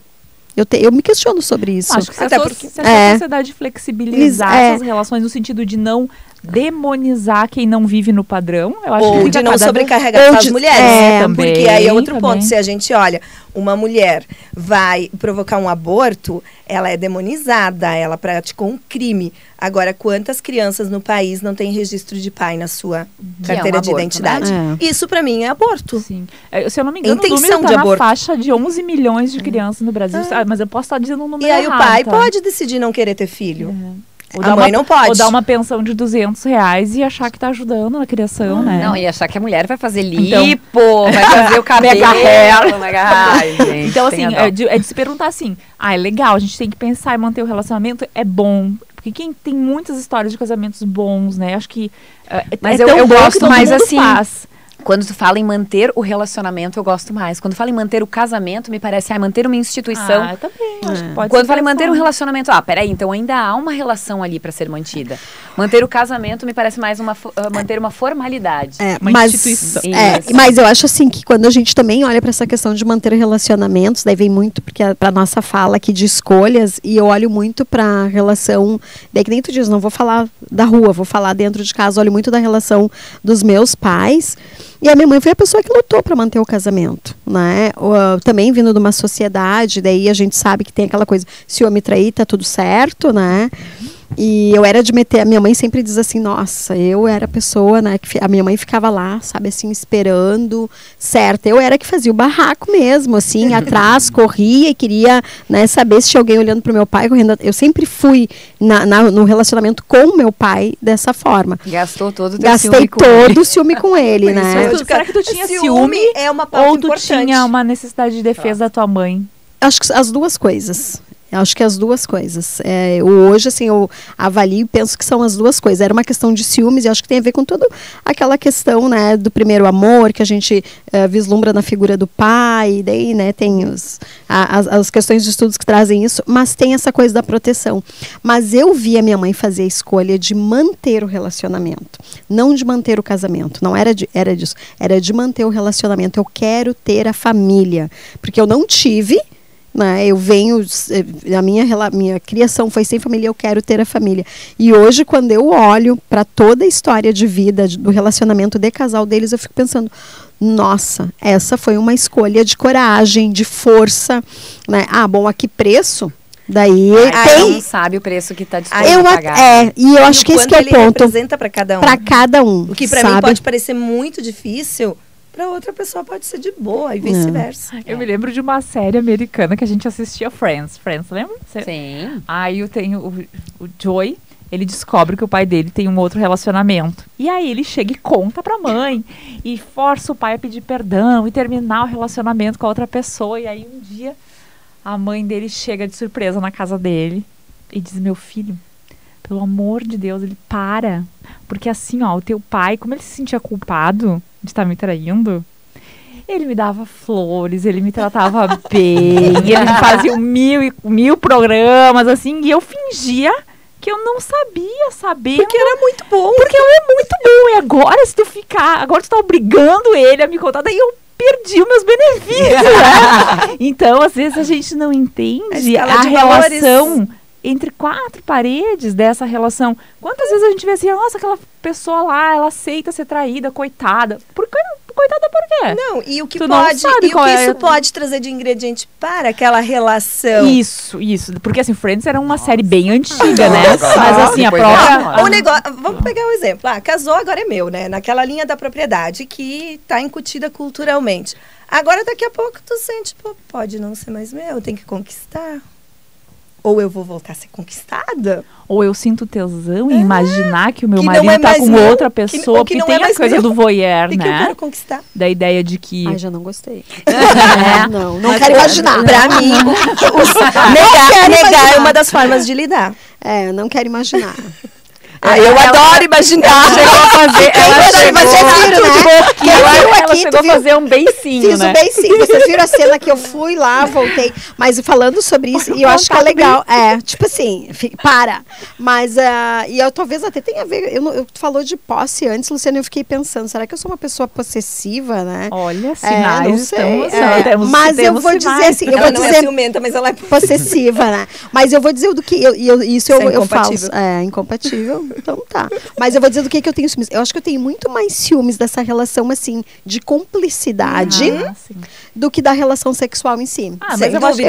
Eu me questiono sobre isso. Acho que se a sociedade flexibilizar essas relações no sentido de não demonizar quem não vive no padrão. Eu acho Ou que de não cada vez- sobrecarregar as mulheres. também, Porque aí é outro também. ponto. Se a gente olha, uma mulher vai provocar um aborto, ela é demonizada, ela praticou um crime. Agora, quantas crianças no país não têm registro de pai na sua Que é carteira um de aborto, identidade? né? Isso pra mim é aborto. Sim. Se eu não me engano, o Intenção número de tá na aborto. faixa de 11 milhões de crianças no Brasil. Mas eu posso estar dizendo um número E aí errado, o pai tá? pode decidir não querer ter filho. Ou A dar mãe uma- não pode. Ou dar uma pensão de R$200 e achar que tá ajudando na criação, né? Não, e achar que a mulher vai fazer Então- lipo, vai fazer o cabelo. Mega hair. Ai, gente, Então, tem assim, a dó. é de se perguntar assim, é legal, a gente tem que pensar em manter o relacionamento, é bom. Porque quem tem muitas histórias de casamentos bons, né? Acho que Mas é eu tão bom gosto que todo mais mundo assim, faz. Quando tu fala em manter o relacionamento, eu gosto mais. Quando fala em manter o casamento, me parece, manter uma instituição. Também, acho que pode Quando ser fala em manter um pensado. relacionamento, peraí, então ainda há uma relação ali para ser mantida. Manter o casamento me parece mais manter uma formalidade. Uma mas, instituição. Isso. mas eu acho assim que quando a gente também olha para essa questão de manter relacionamentos, daí vem muito porque para nossa fala aqui de escolhas, e eu olho muito para relação, daí que nem tu diz, não vou falar da rua, vou falar dentro de casa, olho muito da relação dos meus pais. E a minha mãe foi a pessoa que lutou para manter o casamento, né? Também vindo de uma sociedade, daí a gente sabe que tem aquela coisa, se eu me trair, tá tudo certo, né? E eu era de meter, a minha mãe sempre diz assim, nossa, eu era a pessoa, né, que a minha mãe ficava lá, sabe, assim, esperando, certo, eu era que fazia o barraco mesmo, assim, atrás, corria e queria, né, saber se tinha alguém olhando pro meu pai, correndo, eu sempre fui no relacionamento com o meu pai dessa forma. Gastou todo o teu Gastei ciúme com ele. todo o ciúme com ele, Por isso né? eu Será que tu tinha ciúme ciúme é uma pauta ou tu importante. tinha uma necessidade de defesa da tua mãe? Acho que as duas coisas. Eu acho que as duas coisas. Hoje, assim, eu avalio e penso que são as duas coisas. Era uma questão de ciúmes e acho que tem a ver com toda aquela questão, né, do primeiro amor que a gente vislumbra na figura do pai. E daí, né, tem as questões de estudos que trazem isso, mas tem essa coisa da proteção. Mas eu vi a minha mãe fazer a escolha de manter o relacionamento, não de manter o casamento. Não era disso. Era de manter o relacionamento. Eu quero ter a família. Porque eu não tive... Né, eu venho, a minha criação foi sem família, eu quero ter a família. E hoje, quando eu olho para toda a história de vida, do relacionamento de casal deles, eu fico pensando, nossa, essa foi uma escolha de coragem, de força, né? Bom, a que preço? Daí Não tem... sabe o preço que está disposto a pagar. E eu acho que esse que é o ele ponto. representa para cada um. Para cada um, O que para sabe? mim pode parecer muito difícil, para outra pessoa pode ser de boa e vice-versa. Eu me lembro de uma série americana que a gente assistia, Friends, lembra? Sim. Aí eu tenho o Joey, ele descobre que o pai dele tem um outro relacionamento. E aí ele chega e conta pra mãe. E força o pai a pedir perdão e terminar o relacionamento com a outra pessoa. E aí um dia a mãe dele chega de surpresa na casa dele e diz, meu filho, pelo amor de Deus, ele para. Porque assim, ó, o teu pai, como ele se sentia culpado de estar me traindo, ele me dava flores, ele me tratava bem, ele me fazia mil programas, assim, e eu fingia que eu não sabia saber. Porque era muito bom. Porque ele é muito bom. E agora, se tu ficar, agora tu tá obrigando ele a me contar, daí eu perdi os meus benefícios, né? Então, às vezes, a gente não entende a relação entre quatro paredes dessa relação. Quantas vezes a gente vê assim, nossa, aquela pessoa lá, ela aceita ser traída, coitada. Coitada por quê? Não, e o que Tu não pode, sabe e o qual que é- isso pode trazer de ingrediente para aquela relação? Isso. Porque assim, Friends era uma série bem antiga, né? Nossa. Mas assim, a Depois própria... O negócio, vamos pegar o exemplo. Casou, agora é meu, né? Naquela linha da propriedade que tá incutida culturalmente. Agora, daqui a pouco, tu sente, pô, pode não ser mais meu, tem que conquistar. Ou eu vou voltar a ser conquistada. Ou eu sinto tesão em imaginar que o meu Que não marido é tá mais com meu, outra que pessoa, porque não tem é a mais coisa meu, do voyeur, E que eu né? quero conquistar. Da ideia de que... Ai, já não gostei. É. Não quero imaginar. Pra mim, negar é uma das formas de lidar. Não quero imaginar. Eu adoro imaginar. Ela chegou a fazer um beicinho, Fiz né? o beicinho. Vocês viram a cena que eu fui lá, voltei. Mas falando sobre isso, e eu acho que é legal. Tipo assim, para. Mas, e eu talvez até tenha a ver. Tu falou de posse antes, Luciana, eu fiquei pensando, será que eu sou uma pessoa possessiva, né? Olha, sinais. não sei. Estamos, Mas eu temos vou dizer sinais. assim, eu Ela vou não dizer é ciumenta, mas ela é possessiva, né? Mas eu vou dizer o do que isso Isso é eu falo. incompatível. Incompatível. então tá. Mas eu vou dizer do que eu tenho ciúmes. Eu acho que eu tenho muito mais ciúmes dessa relação, assim, de cumplicidade do que da relação sexual em si. Mas eu pra mim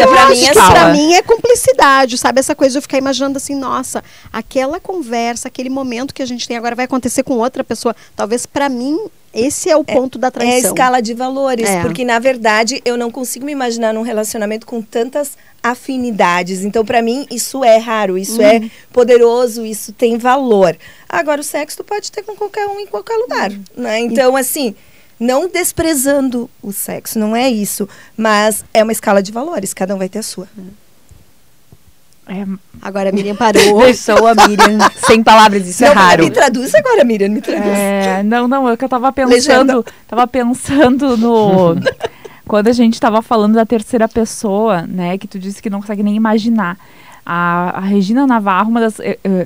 acho que pra mim é cumplicidade, sabe? Essa coisa de eu ficar imaginando assim, nossa, aquela conversa, aquele momento que a gente tem agora vai acontecer com outra pessoa. Talvez pra mim esse é o ponto da traição. É a escala de valores, porque na verdade eu não consigo me imaginar num relacionamento com tantas afinidades. Então, pra mim, isso é raro, isso é poderoso, isso tem valor. Agora, o sexo tu pode ter com qualquer um em qualquer lugar, né? Então, assim, não desprezando o sexo, não é isso. Mas é uma escala de valores, cada um vai ter a sua. Agora a Miriam parou. Deixou a Miriam sem palavras, isso é raro. Me traduz agora, Miriam, me traduz. Não, é que eu tava pensando, no... Quando a gente tava falando da terceira pessoa, né, que tu disse que não consegue nem imaginar. A Regina Navarro,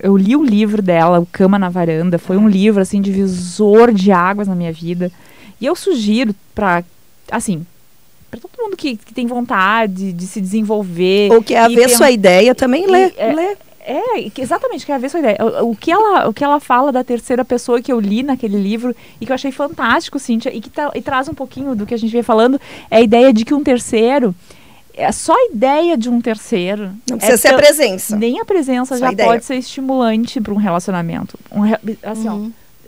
eu li o livro dela, O Cama na Varanda, foi um livro, assim, divisor de águas na minha vida. E eu sugiro pra todo mundo que tem vontade de se desenvolver. Ou quer ver sua ideia, também lê. Exatamente, quer ver sua ideia. O que ela fala da terceira pessoa que eu li naquele livro e que eu achei fantástico, Cíntia, e traz um pouquinho do que a gente vem falando, é a ideia de que um terceiro, só a ideia de um terceiro... Não precisa ser a presença. Nem a presença só já pode ser estimulante para um relacionamento.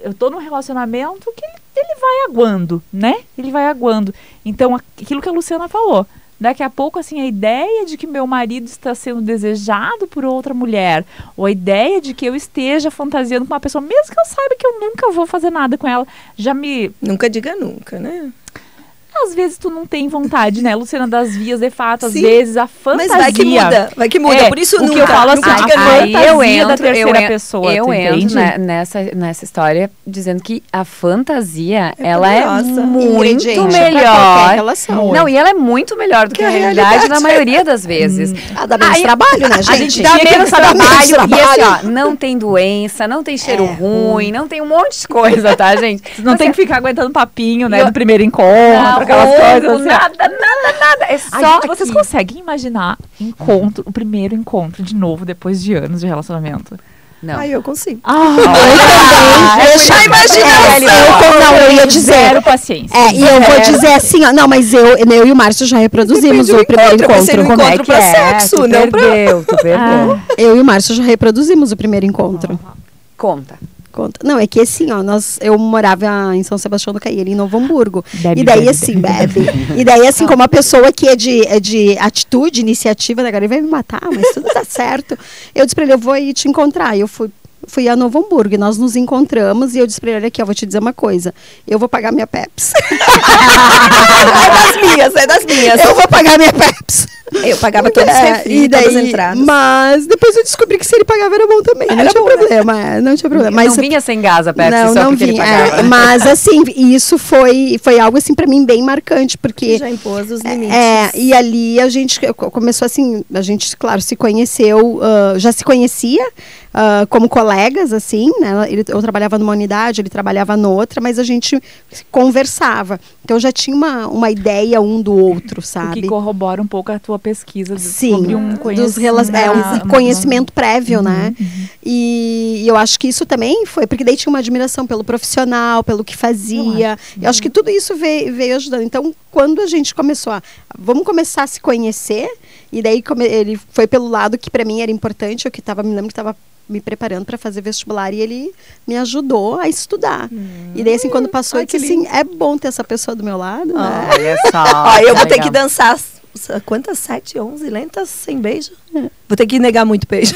Eu tô num relacionamento que ele vai aguando, né? Ele vai aguando. Então, aquilo que a Luciana falou, daqui a pouco, assim, a ideia de que meu marido está sendo desejado por outra mulher, ou a ideia de que eu esteja fantasiando com uma pessoa, mesmo que eu saiba que eu nunca vou fazer nada com ela, já me... Nunca diga nunca, né? Às vezes tu não tem vontade, né, Luciana, das vias de fato, às vezes a fantasia... Mas vai que muda, por isso o que eu falo assim, a fantasia da terceira pessoa, eu entro nessa história dizendo que a fantasia, ela é muito melhor. Não, e ela é muito melhor do que a realidade na maioria das vezes. Dá menos trabalho, né, gente? A gente dá menos trabalho e assim, ó, não tem doença, não tem cheiro ruim, não tem um monte de coisa, tá, gente? Não tem que ficar aguentando papinho, né, do primeiro encontro. Aquelas coisas assim. Nada. É só vocês conseguem imaginar o primeiro encontro de novo depois de anos de relacionamento? Não. Eu consigo. Deixa a imaginação. Eu ia dizer. Zero paciência. E eu vou dizer assim, ó, não, mas eu e o Márcio já reproduzimos o primeiro encontro. Como é que é? Sexo, tu perdeu. Eu e o Márcio já reproduzimos o primeiro encontro. Conta. Não, é que assim, ó, eu morava em São Sebastião do Caí, em Novo Hamburgo. E daí, assim, como uma pessoa que é de atitude, iniciativa, né, agora ele vai me matar, mas tudo tá certo. Eu disse pra ele, eu vou ir te encontrar. Eu fui a Novo Hamburgo e nós nos encontramos e eu disse pra ele, olha aqui, eu vou te dizer uma coisa, eu vou pagar minha Pepsi. É das minhas. Eu vou pagar minha Pepsi. Eu pagava todos os refri, todas as entradas. Mas depois eu descobri que se ele pagava era bom também. Não tinha problema. Não tinha problema. Mas não vinha sem gás a Pepsi, não porque vinha, ele pagava. Mas assim, isso foi algo assim pra mim bem marcante, porque... Já impôs os limites. E ali a gente começou assim, a gente, claro, se conheceu, já se conhecia como colegas, assim, né? Eu trabalhava numa unidade, ele trabalhava noutra, mas a gente conversava. Então já tinha uma ideia um do outro, sabe? O que corrobora um pouco a tua pesquisa sobre um conhecimento prévio, né? E eu acho que isso também foi, porque daí tinha uma admiração pelo profissional, pelo que fazia. Eu acho que tudo isso veio ajudando. Então, quando a gente começou vamos começar a se conhecer, e daí ele foi pelo lado que para mim era importante, me lembro que estava me preparando para fazer vestibular e ele me ajudou a estudar. E daí, assim, quando passou, eu disse assim, é bom ter essa pessoa do meu lado, né? Olha só. Eu vou ter que dançar quantas? 7, 11 lentas sem beijo? Vou ter que negar muito beijo.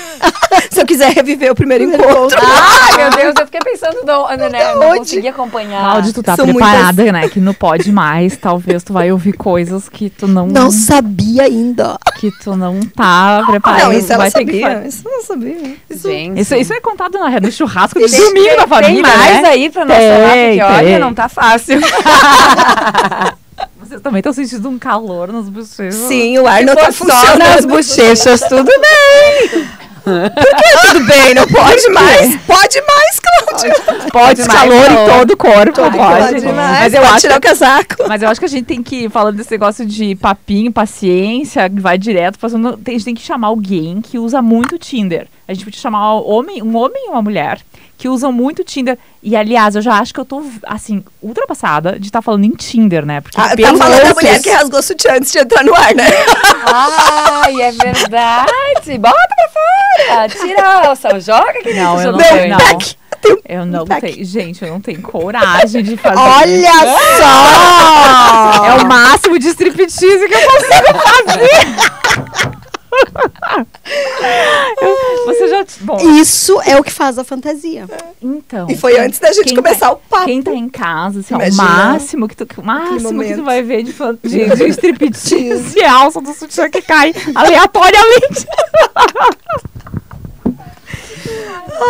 Se eu quiser reviver o primeiro encontro. Meu Deus, eu fiquei pensando, não consegui acompanhar. Cláudia, tu tá preparada, né? Que não pode mais. Talvez tu vai ouvir coisas que tu não sabia ainda. Que tu não tá preparada. Não, isso ela sabia. Isso eu não sabia. Isso é contado no churrasco de domingo da família, tem mais aí pra nós falar, porque olha, não tá fácil. Vocês também estão sentindo um calor nas bochechas. Sim, o ar não tá funcionando. Nas bochechas, tudo bem. Tudo bem, não pode mais? Pode mais, Cláudia. Pode calor em todo o corpo, pode. Pode mais, Mas eu pode acho tirar o casaco. Mas eu acho que a gente tem que, falando desse negócio de papinho, paciência, vai direto, passando, a gente tem que chamar alguém que usa muito Tinder. A gente podia chamar um homem e uma mulher que usam muito Tinder. E, aliás, eu já acho que eu tô, assim, ultrapassada de estar falando em Tinder, né? Porque Tá falando da mulher que rasgou o sutiã antes de entrar no ar, né? Ai, é verdade. Bota pra fora. Tira a alça, joga aqui dentro. Não, eu não joga tenho, aí. não. Eu não tenho. Gente, eu não tenho coragem de fazer Olha isso. só! É o máximo de striptease que eu consigo fazer. Você já... Bom, Isso é o que faz a fantasia. então... E foi antes da gente quem começar o papo. Quem tá em casa, assim, ó, o Imagina máximo que tu momento. vai ver de striptease é a alça do sutiã que cai aleatoriamente.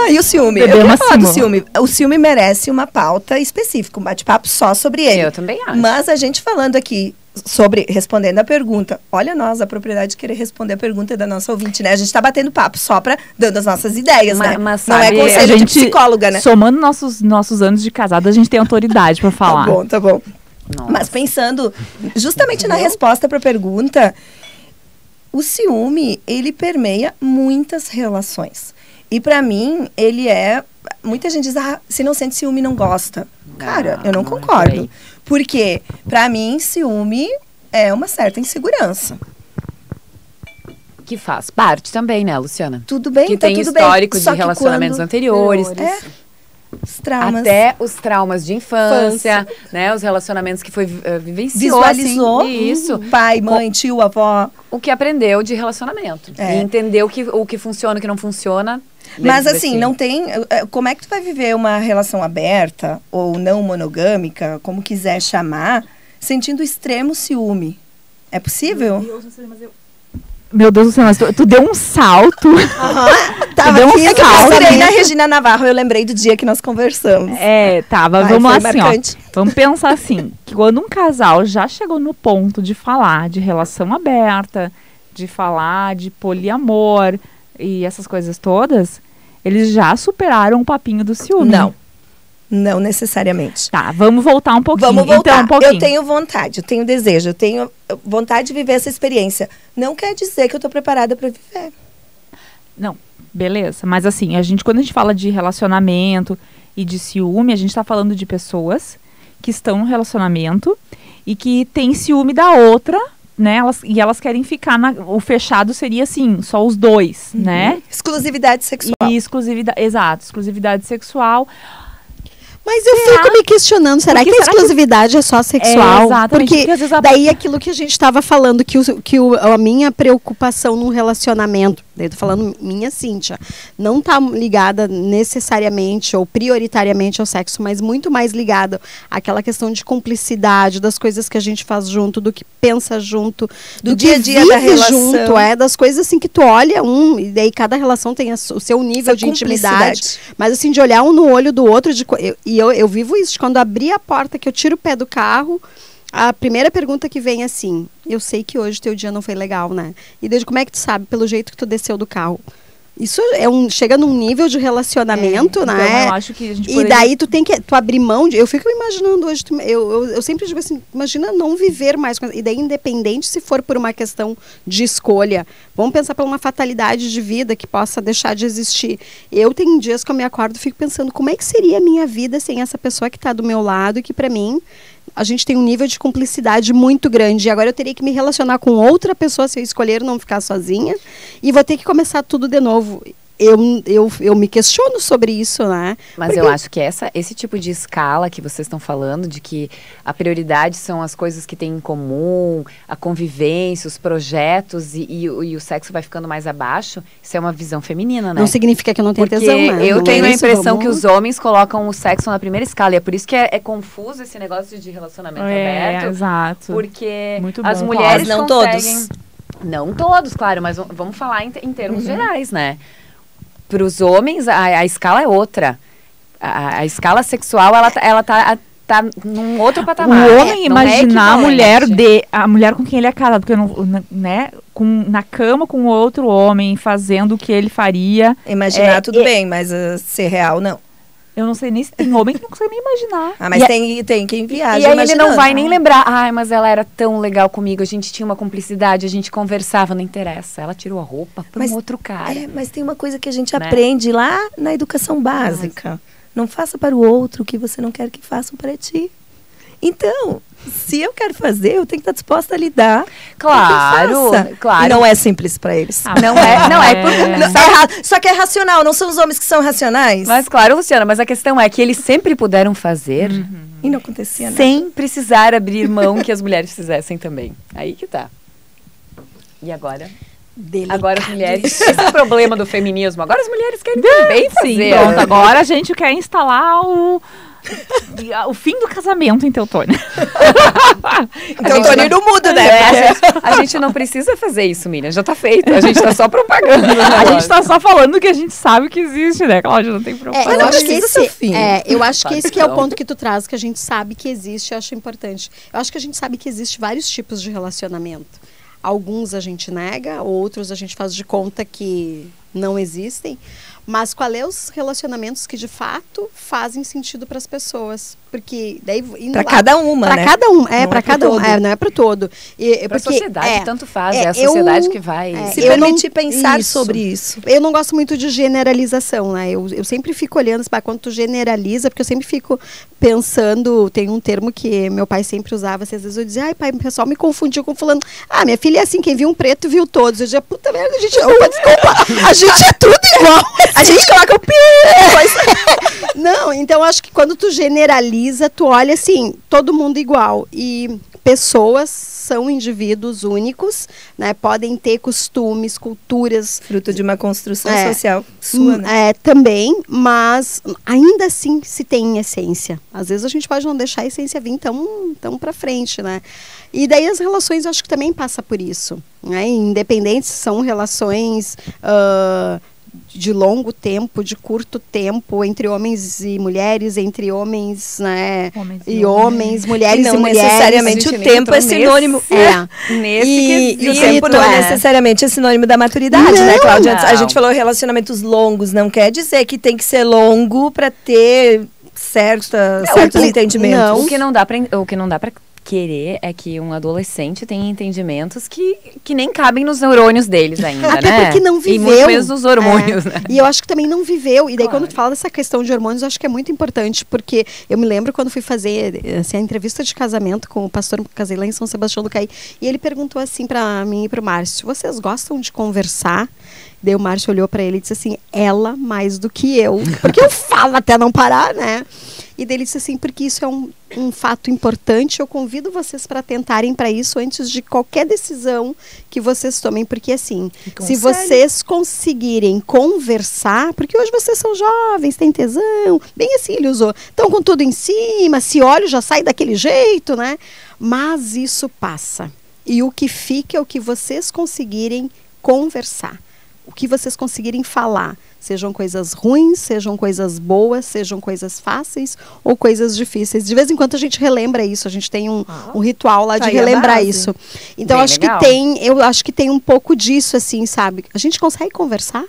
E o ciúme? Bebê Eu queria falar do máximo. ciúme. O ciúme merece uma pauta específica, um bate-papo só sobre ele. Eu também acho. Mas a gente falando aqui sobre, respondendo a pergunta, olha nós, a propriedade de querer responder a pergunta da nossa ouvinte, né? A gente tá batendo papo só pra, dando as nossas ideias, né? Mas não é sabe, conselho a de gente- psicóloga, né? Somando nossos anos de casada, a gente tem autoridade pra falar. Tá bom. Nossa. Mas pensando justamente na resposta pra pergunta, o ciúme, ele permeia muitas relações. E pra mim, ele é... Muita gente diz, se não sente ciúme, não gosta. Cara, eu não não é por concordo. aí. Porque, pra mim, ciúme é uma certa insegurança. Que faz parte também, né, Luciana? Tudo bem, Que tá tem tudo bem. histórico Só de que relacionamentos quando- anteriores. Os traumas. Até os traumas de infância, né? Os relacionamentos que foi vivenciou. Visualizou. Assim, isso. Pai, mãe, tio, avó. O que aprendeu de relacionamento. É. E entendeu o que funciona, o que não funciona. Mas dentro assim, desse- não tem... Como é que tu vai viver uma relação aberta ou não monogâmica, como quiser chamar, sentindo extremo ciúme? É possível? Meu Deus do céu, mas tu deu um salto. Tava deu um aqui, é que eu salto, pensei né? na Regina Navarro, eu lembrei do dia que nós conversamos. Tava, Ai, vamos lá foi assim, marcante. ó. Vamos pensar assim, que quando um casal já chegou no ponto de falar de relação aberta, de falar de poliamor e essas coisas todas, eles já superaram o papinho do ciúme. Não necessariamente. Tá, vamos voltar um pouquinho. Vamos voltar. Então, um pouquinho. Eu tenho vontade, eu tenho desejo, eu tenho vontade de viver essa experiência. Não quer dizer que eu tô preparada para viver. Não, beleza. Mas assim, quando a gente fala de relacionamento e de ciúme, a gente tá falando de pessoas que estão no relacionamento e que têm ciúme da outra, né? Elas querem ficar o fechado seria assim, só os dois, né? Exclusividade sexual. E exclusividade sexual. Mas eu fico me questionando, será Porque que a será que- exclusividade é só sexual? exatamente, Porque porque às vezes daí aquilo que a gente estava falando, a minha preocupação num relacionamento, daí eu tô falando minha Cíntia, não tá ligada necessariamente ou prioritariamente ao sexo, mas muito mais ligada àquela questão de cumplicidade, das coisas que a gente faz junto, do que pensa junto, Do que dia a dia da vive relação. junto, das coisas assim que tu olha e daí cada relação tem o seu nível Essa de intimidade. cumplicidade. Mas assim, de olhar um no olho do outro, eu vivo isso, de quando abri a porta, que eu tiro o pé do carro, a primeira pergunta que vem é assim, eu sei que hoje teu dia não foi legal, né? E desde como é que tu sabe? Pelo jeito que tu desceu do carro. Isso chega num nível de relacionamento, Então, né? eu acho que a gente E poderia- daí tu abrir mão de... Eu fico imaginando hoje, eu sempre digo assim, imagina não viver mais com... E daí independente se for por uma questão de escolha, vamos pensar por uma fatalidade de vida que possa deixar de existir. Eu tenho dias que eu me acordo e fico pensando, como é que seria a minha vida sem essa pessoa que está do meu lado e que para mim... A gente tem um nível de cumplicidade muito grande. E agora eu teria que me relacionar com outra pessoa se eu escolher não ficar sozinha. E vou ter que começar tudo de novo. Eu me questiono sobre isso, né? Mas eu acho que esse tipo de escala que vocês estão falando, de que a prioridade são as coisas que têm em comum, a convivência, os projetos e o sexo vai ficando mais abaixo, isso é uma visão feminina, né? Não significa que eu não tenho Porque tesão, né? eu Não tenho é a isso, impressão vamos- que os homens colocam o sexo na primeira escala. E é por isso que é confuso esse negócio de relacionamento aberto. Exato. Porque Muito as bom, mulheres Cláudia. Não conseguem... todos. Não todos, claro, mas vamos falar em termos gerais, né? Para os homens, a escala é outra. A escala sexual, ela tá tá num outro O patamar. homem imaginar equivalente. a mulher com quem ele é casado, porque né, na cama com outro homem, fazendo o que ele faria. Imaginar tudo bem, mas ser real, não. Eu não sei nem se tem homem que não consegue nem imaginar. Ah, mas tem quem viaja E aí ele imaginando. não vai nem lembrar. Ai, mas ela era tão legal comigo, a gente tinha uma cumplicidade, a gente conversava, não interessa. Ela tirou a roupa para um outro cara. Mas tem uma coisa que a gente Né? aprende lá na educação básica. Não faça para o outro o que você não quer que façam para ti. Então, se eu quero fazer, eu tenho que estar disposta a lidar. Claro, claro. E não é simples para eles. Não é por... Só que é racional, não são os homens que são racionais. Mas claro, Luciana, mas a questão é que eles sempre puderam fazer E não acontecia nada. sem precisar abrir mão que as mulheres fizessem também. Aí que tá. E agora? Agora as mulheres... Esse é o problema do feminismo. Agora as mulheres querem também fazer. Sim, pronto. Agora a gente quer instalar o fim do casamento em Teutônia. Então, Tony no mudo, né? A gente não precisa fazer isso, Miriam. Já tá feito. A gente tá só propagando. A gente tá só falando que a gente sabe que existe, né, Cláudia? Não tem problema. Eu acho que precisa ser fim. eu acho que esse que é o Não. ponto que tu traz, que a gente sabe que existe, eu acho importante. Eu acho que a gente sabe que existe vários tipos de relacionamento. Alguns a gente nega, outros a gente faz de conta que não existem. Mas qual é os relacionamentos que de fato fazem sentido para as pessoas? Porque daí Para cada uma, para né? cada um, Não para é cada pro um, todo. não é para todo. Para a sociedade, tanto faz. É a eu- sociedade que vai... Se eu não- permitir pensar isso. sobre isso. Eu não gosto muito de generalização, né? Eu sempre fico olhando, assim, quando tu generaliza, porque eu sempre fico pensando, tem um termo que meu pai sempre usava, assim, às vezes eu dizia, ai pai, o pessoal me confundiu com fulano. Ah, minha filha é assim, quem viu um preto viu todos. Eu dizia, puta merda, a gente, desculpa, a gente é tudo igual. A gente coloca o pi. Não, então acho que quando tu generaliza, tu olha assim, todo mundo igual. E pessoas são indivíduos únicos, né? Podem ter costumes, culturas, Fruto de uma construção É. social sua, né? também, mas ainda assim se tem essência. Às vezes a gente pode não deixar a essência vir tão pra frente, né? E daí as relações eu acho que também passa por isso, né? Independente se são relações de longo tempo, de curto tempo, entre homens e mulheres, entre homens, né? Homens e homens, mulheres não e mulheres. necessariamente A gente o nem tempo é entrou sinônimo. Nesse E o quesito, tempo não né? necessariamente é sinônimo da maturidade, Não, né, Cláudia? A não. gente falou relacionamentos longos, não quer dizer que tem que ser longo para ter certos entendimentos. não. O que não dá pra querer é que um adolescente tenha entendimentos que nem cabem nos neurônios deles ainda, Até né? porque não E muito viveu. menos nos hormônios, né? E eu acho que também não viveu. E daí, Claro. quando tu fala dessa questão de hormônios, eu acho que é muito importante, porque eu me lembro quando fui fazer assim, a entrevista de casamento com o pastor, casei lá em São Sebastião do Caí, e ele perguntou assim pra mim e pro Márcio: vocês gostam de conversar? Daí o Márcio olhou pra ele e disse assim: ela mais do que eu. Porque eu falo até não parar, né? E daí ele disse assim: porque isso é um fato importante, eu convido vocês para tentarem para isso antes de qualquer decisão que vocês tomem, porque assim, se vocês conseguirem conversar, porque hoje vocês são jovens, têm tesão, bem assim ele usou, estão com tudo em cima, se olha já sai daquele jeito, né? Mas isso passa. E o que fica é o que vocês conseguirem conversar. O que vocês conseguirem falar, sejam coisas ruins, sejam coisas boas, sejam coisas fáceis ou coisas difíceis. De vez em quando a gente relembra isso, a gente tem um ritual lá Tá de aí a relembrar base. isso. Então Bem acho legal. eu acho que tem um pouco disso, assim, sabe? A gente consegue conversar?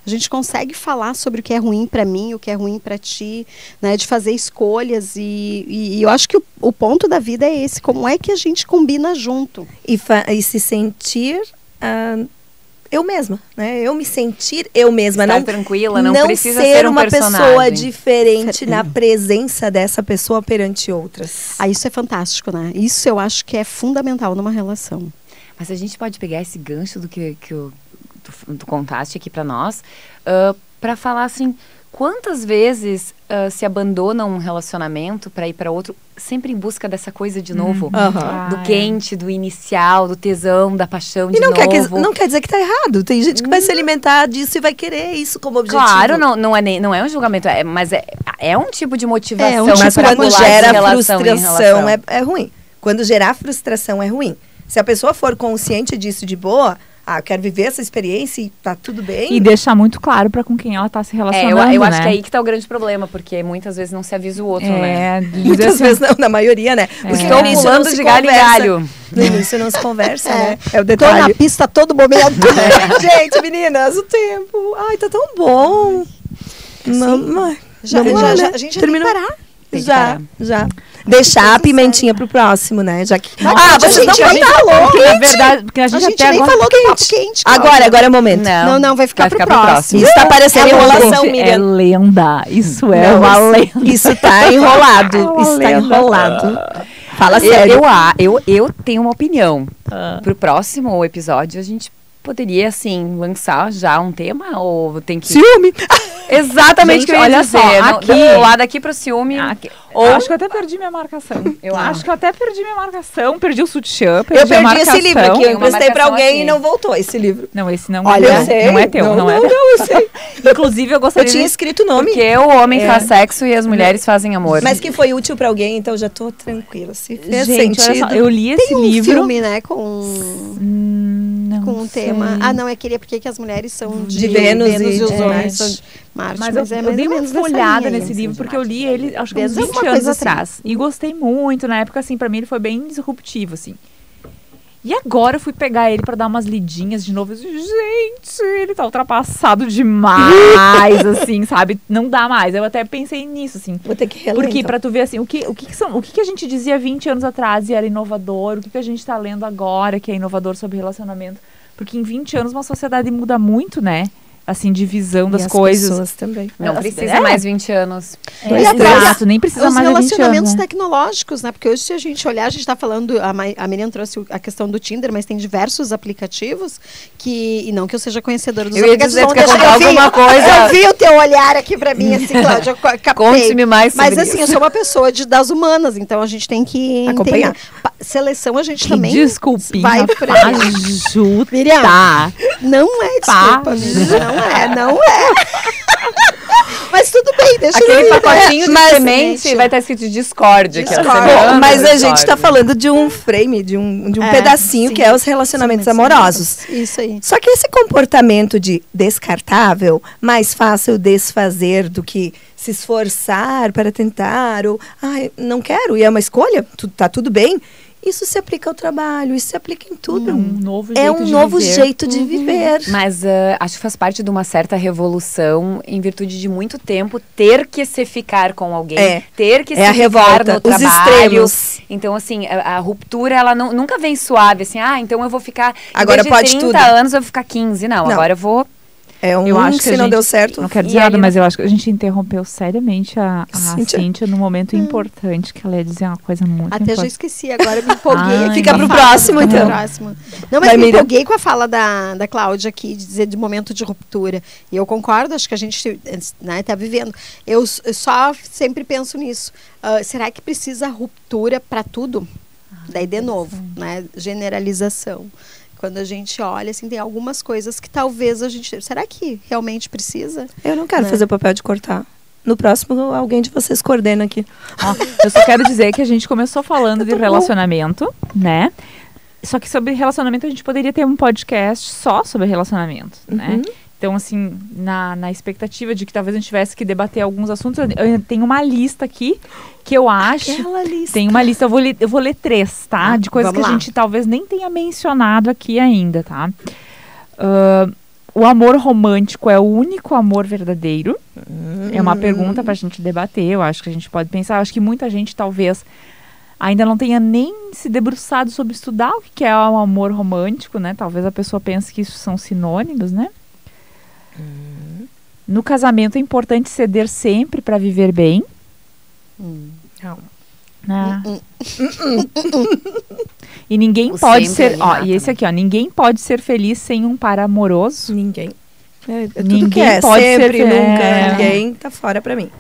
A gente consegue falar sobre o que é ruim para mim, o que é ruim para ti, né? De fazer escolhas e eu acho que o ponto da vida é esse, como é que a gente combina junto. E se sentir eu mesma, né? Eu me sentir eu mesma. Estar não tranquila, não precisa ser ser um uma personagem. pessoa diferente na presença dessa pessoa perante outras. Ah, isso é fantástico, né? Isso eu acho que é fundamental numa relação. Mas a gente pode pegar esse gancho do que tu contaste aqui pra nós, pra falar assim, quantas vezes se abandona um relacionamento pra ir pra outro, sempre em busca dessa coisa de novo, Aham. do quente, do inicial, do tesão, da paixão E de não novo. não quer dizer que tá errado. Tem gente que vai se alimentar disso e vai querer isso como objetivo. Claro, não é um julgamento, mas é um tipo de motivação. Mas pra quando pular de gera relação em frustração relação. é ruim. Quando gerar frustração é ruim. Se a pessoa for consciente disso de boa, eu quero viver essa experiência e tá tudo bem. E deixar muito claro pra com quem ela tá se relacionando, eu acho né? que é aí que tá o grande problema, porque muitas vezes não se avisa o outro, né? Muitas vezes não, na maioria, né? Porque Estou no início pulando não se de galho em conversa. galho. No início não se conversa, né? É o Tô na detalhe. pista a todo momento. Gente, meninas, o tempo. Ai, tá tão bom. Não, Já, vamos já, lá, já, né? a gente já Terminou. tem que parar. Tem que Já, parar. já. Deixar a pimentinha pro próximo, né? Já que... Nossa, vocês não a gente nem falou. Porque, na verdade, porque a A gente, gente até nem agora... falou do papo quente. Cláudia. Agora é o momento. Não, vai ficar pro próximo. Isso tá parecendo enrolação, Gente, Miriam. é lenda. Isso é Não, uma isso- lenda. Isso tá enrolado. É uma Isso tá lenda. enrolado. Fala sério. Eu tenho uma opinião. Ah. Pro próximo episódio, a gente poderia, assim, lançar já um tema? Ou tem que... Ciúme. Exatamente o que eu ia olha dizer. só, Não, aqui- pular daqui pro ciúme. Ou... Acho que eu até perdi minha marcação. Acho que eu até perdi minha marcação. Perdi o sutiã, perdi Eu a perdi marcação. esse livro aqui. Eu Tem uma emprestei pra marcação alguém aqui. e não voltou esse livro. Não, esse não Olha, é eu teu. sei. Não é teu, não é teu. eu sei. Inclusive, eu gostaria Eu tinha de... escrito o nome. Porque o homem É. faz sexo e as mulheres fazem amor. Mas que foi útil pra alguém, então já tô tranquila. Se fez Gente, olha sentido. só, eu li esse Tem um livro... filme, né, com Não um sei. tema. Ah, não, é queria porque que as mulheres são De Vênus e e os de homens Marte. são de Marte. Mas Mas, eu é mais dei ou uma menos nessa folhada linha nesse aí. livro, porque eu li ele, acho que uns Desde 20 alguma anos coisa assim. atrás. E gostei muito. Na época, assim, pra mim ele foi bem disruptivo, assim. E agora eu fui pegar ele pra dar umas lidinhas de novo. Eu disse, gente, ele tá ultrapassado demais, assim, sabe? Não dá mais. Eu até pensei nisso, assim. Vou ter que reler. Porque então. pra tu ver, assim, o que a gente dizia 20 anos atrás e era inovador, o que a gente tá lendo agora que é inovador sobre relacionamento. Porque em 20 anos uma sociedade muda muito, né? Assim, de visão E das as coisas. pessoas também. Não Elas- precisa é. mais 20 anos. É, E até exato, nem precisa Os mais de 20 relacionamentos anos, né? tecnológicos, né? Porque hoje, se a gente olhar, a gente está falando, a Miriam trouxe a questão do Tinder, mas tem diversos aplicativos e não que eu seja conhecedora dos Eu ia aplicativos. dizer, tu vamos quer deixar- contar eu vi- alguma coisa? Eu vi o teu olhar aqui pra mim, assim, Cláudia, eu captei. Conte-me mais sobre Mas assim, isso. eu sou uma pessoa das humanas, então a gente tem que Acompanhar. entender. Seleção a gente também Desculpinha, vai pra... fajuta. Miriam, não é desculpa, Miriam, não é. Mas tudo bem, deixa Aquele eu pacotinho de Mas- semente vai estar escrito Discord aqui. ó. Discord. Semana Bom, mas a Discord. gente tá falando de um frame, de um É, pedacinho sim. que é os relacionamentos amorosos. Isso aí. Só que esse comportamento de descartável, mais fácil desfazer do que se esforçar para tentar, ou, não quero, e é uma escolha, tá tudo bem. Isso se aplica ao trabalho, isso se aplica em tudo. É um novo jeito É um de novo viver. jeito de viver. Mas acho que faz parte de uma certa revolução em virtude de muito tempo ter que se ficar com alguém, É. ter que É se a ficar revolta, no os trabalho. extremos. Então, assim, a ruptura, ela nunca vem suave, assim, então eu vou ficar, Agora em vez de pode 30 tudo. anos, eu vou ficar 15. Não, Não. agora eu vou... É um Eu acho que se a não gente- deu certo. Não quero E dizer nada, aí- mas eu acho que a gente interrompeu seriamente a Cíntia. Cíntia num momento importante, que ela ia dizer uma coisa muito Até já importante. esqueci, agora me empolguei. Ai, aqui fica com a pro fala próximo, do- então. próximo. Não, mas Vai, me Miriam. empolguei com a fala da Cláudia aqui, de dizer de momento de ruptura. E eu concordo, acho que a gente tá vivendo. Eu só sempre penso nisso. Será que precisa ruptura para tudo? Daí, de novo, né? Generalização. Quando a gente olha, assim, tem algumas coisas que talvez a gente... Será que realmente precisa? Eu não quero Né? fazer o papel de cortar. No próximo, alguém de vocês coordena aqui. Ó, eu só quero dizer que a gente começou falando de relacionamento, né? Só que sobre relacionamento a gente poderia ter um podcast só sobre relacionamento, né? Então, assim, na expectativa de que talvez a gente tivesse que debater alguns assuntos, eu tenho uma lista aqui que eu acho... Aquela lista. Tem uma lista, eu vou ler 3, tá? De coisas que vamos a lá. gente talvez nem tenha mencionado aqui ainda, tá? O amor romântico é o único amor verdadeiro? É uma pergunta pra gente debater, eu acho que a gente pode pensar. Eu acho que muita gente talvez ainda não tenha nem se debruçado sobre estudar o que é o amor romântico, né? Talvez a pessoa pense que isso são sinônimos, né? No casamento é importante ceder sempre para viver bem. Não. Ah. E ninguém pode sempre ser, ali ó, mata, e esse né? aqui, ó, ninguém pode ser feliz sem um par amoroso. Ninguém. É tudo Ninguém que é, pode ser sempre, nunca, é. ninguém tá fora pra mim.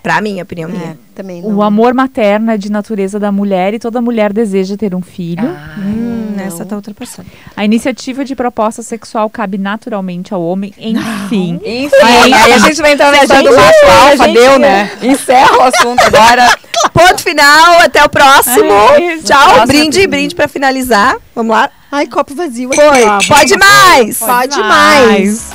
Pra mim, a opinião minha. Também não. O amor materno é de natureza da mulher e toda mulher deseja ter um filho. Essa tá ultrapassada. A iniciativa de proposta sexual cabe naturalmente ao homem, enfim. Enfim, aí a gente vai entrar na Se a história do gente- macho a alfa, gente- deu, né? Encerra o assunto agora. ponto final, até o próximo. Tchau, Próximo. brinde pra finalizar. Vamos lá. Ai, copo vazio aqui, Foi, ó. pode mais. Pode mais.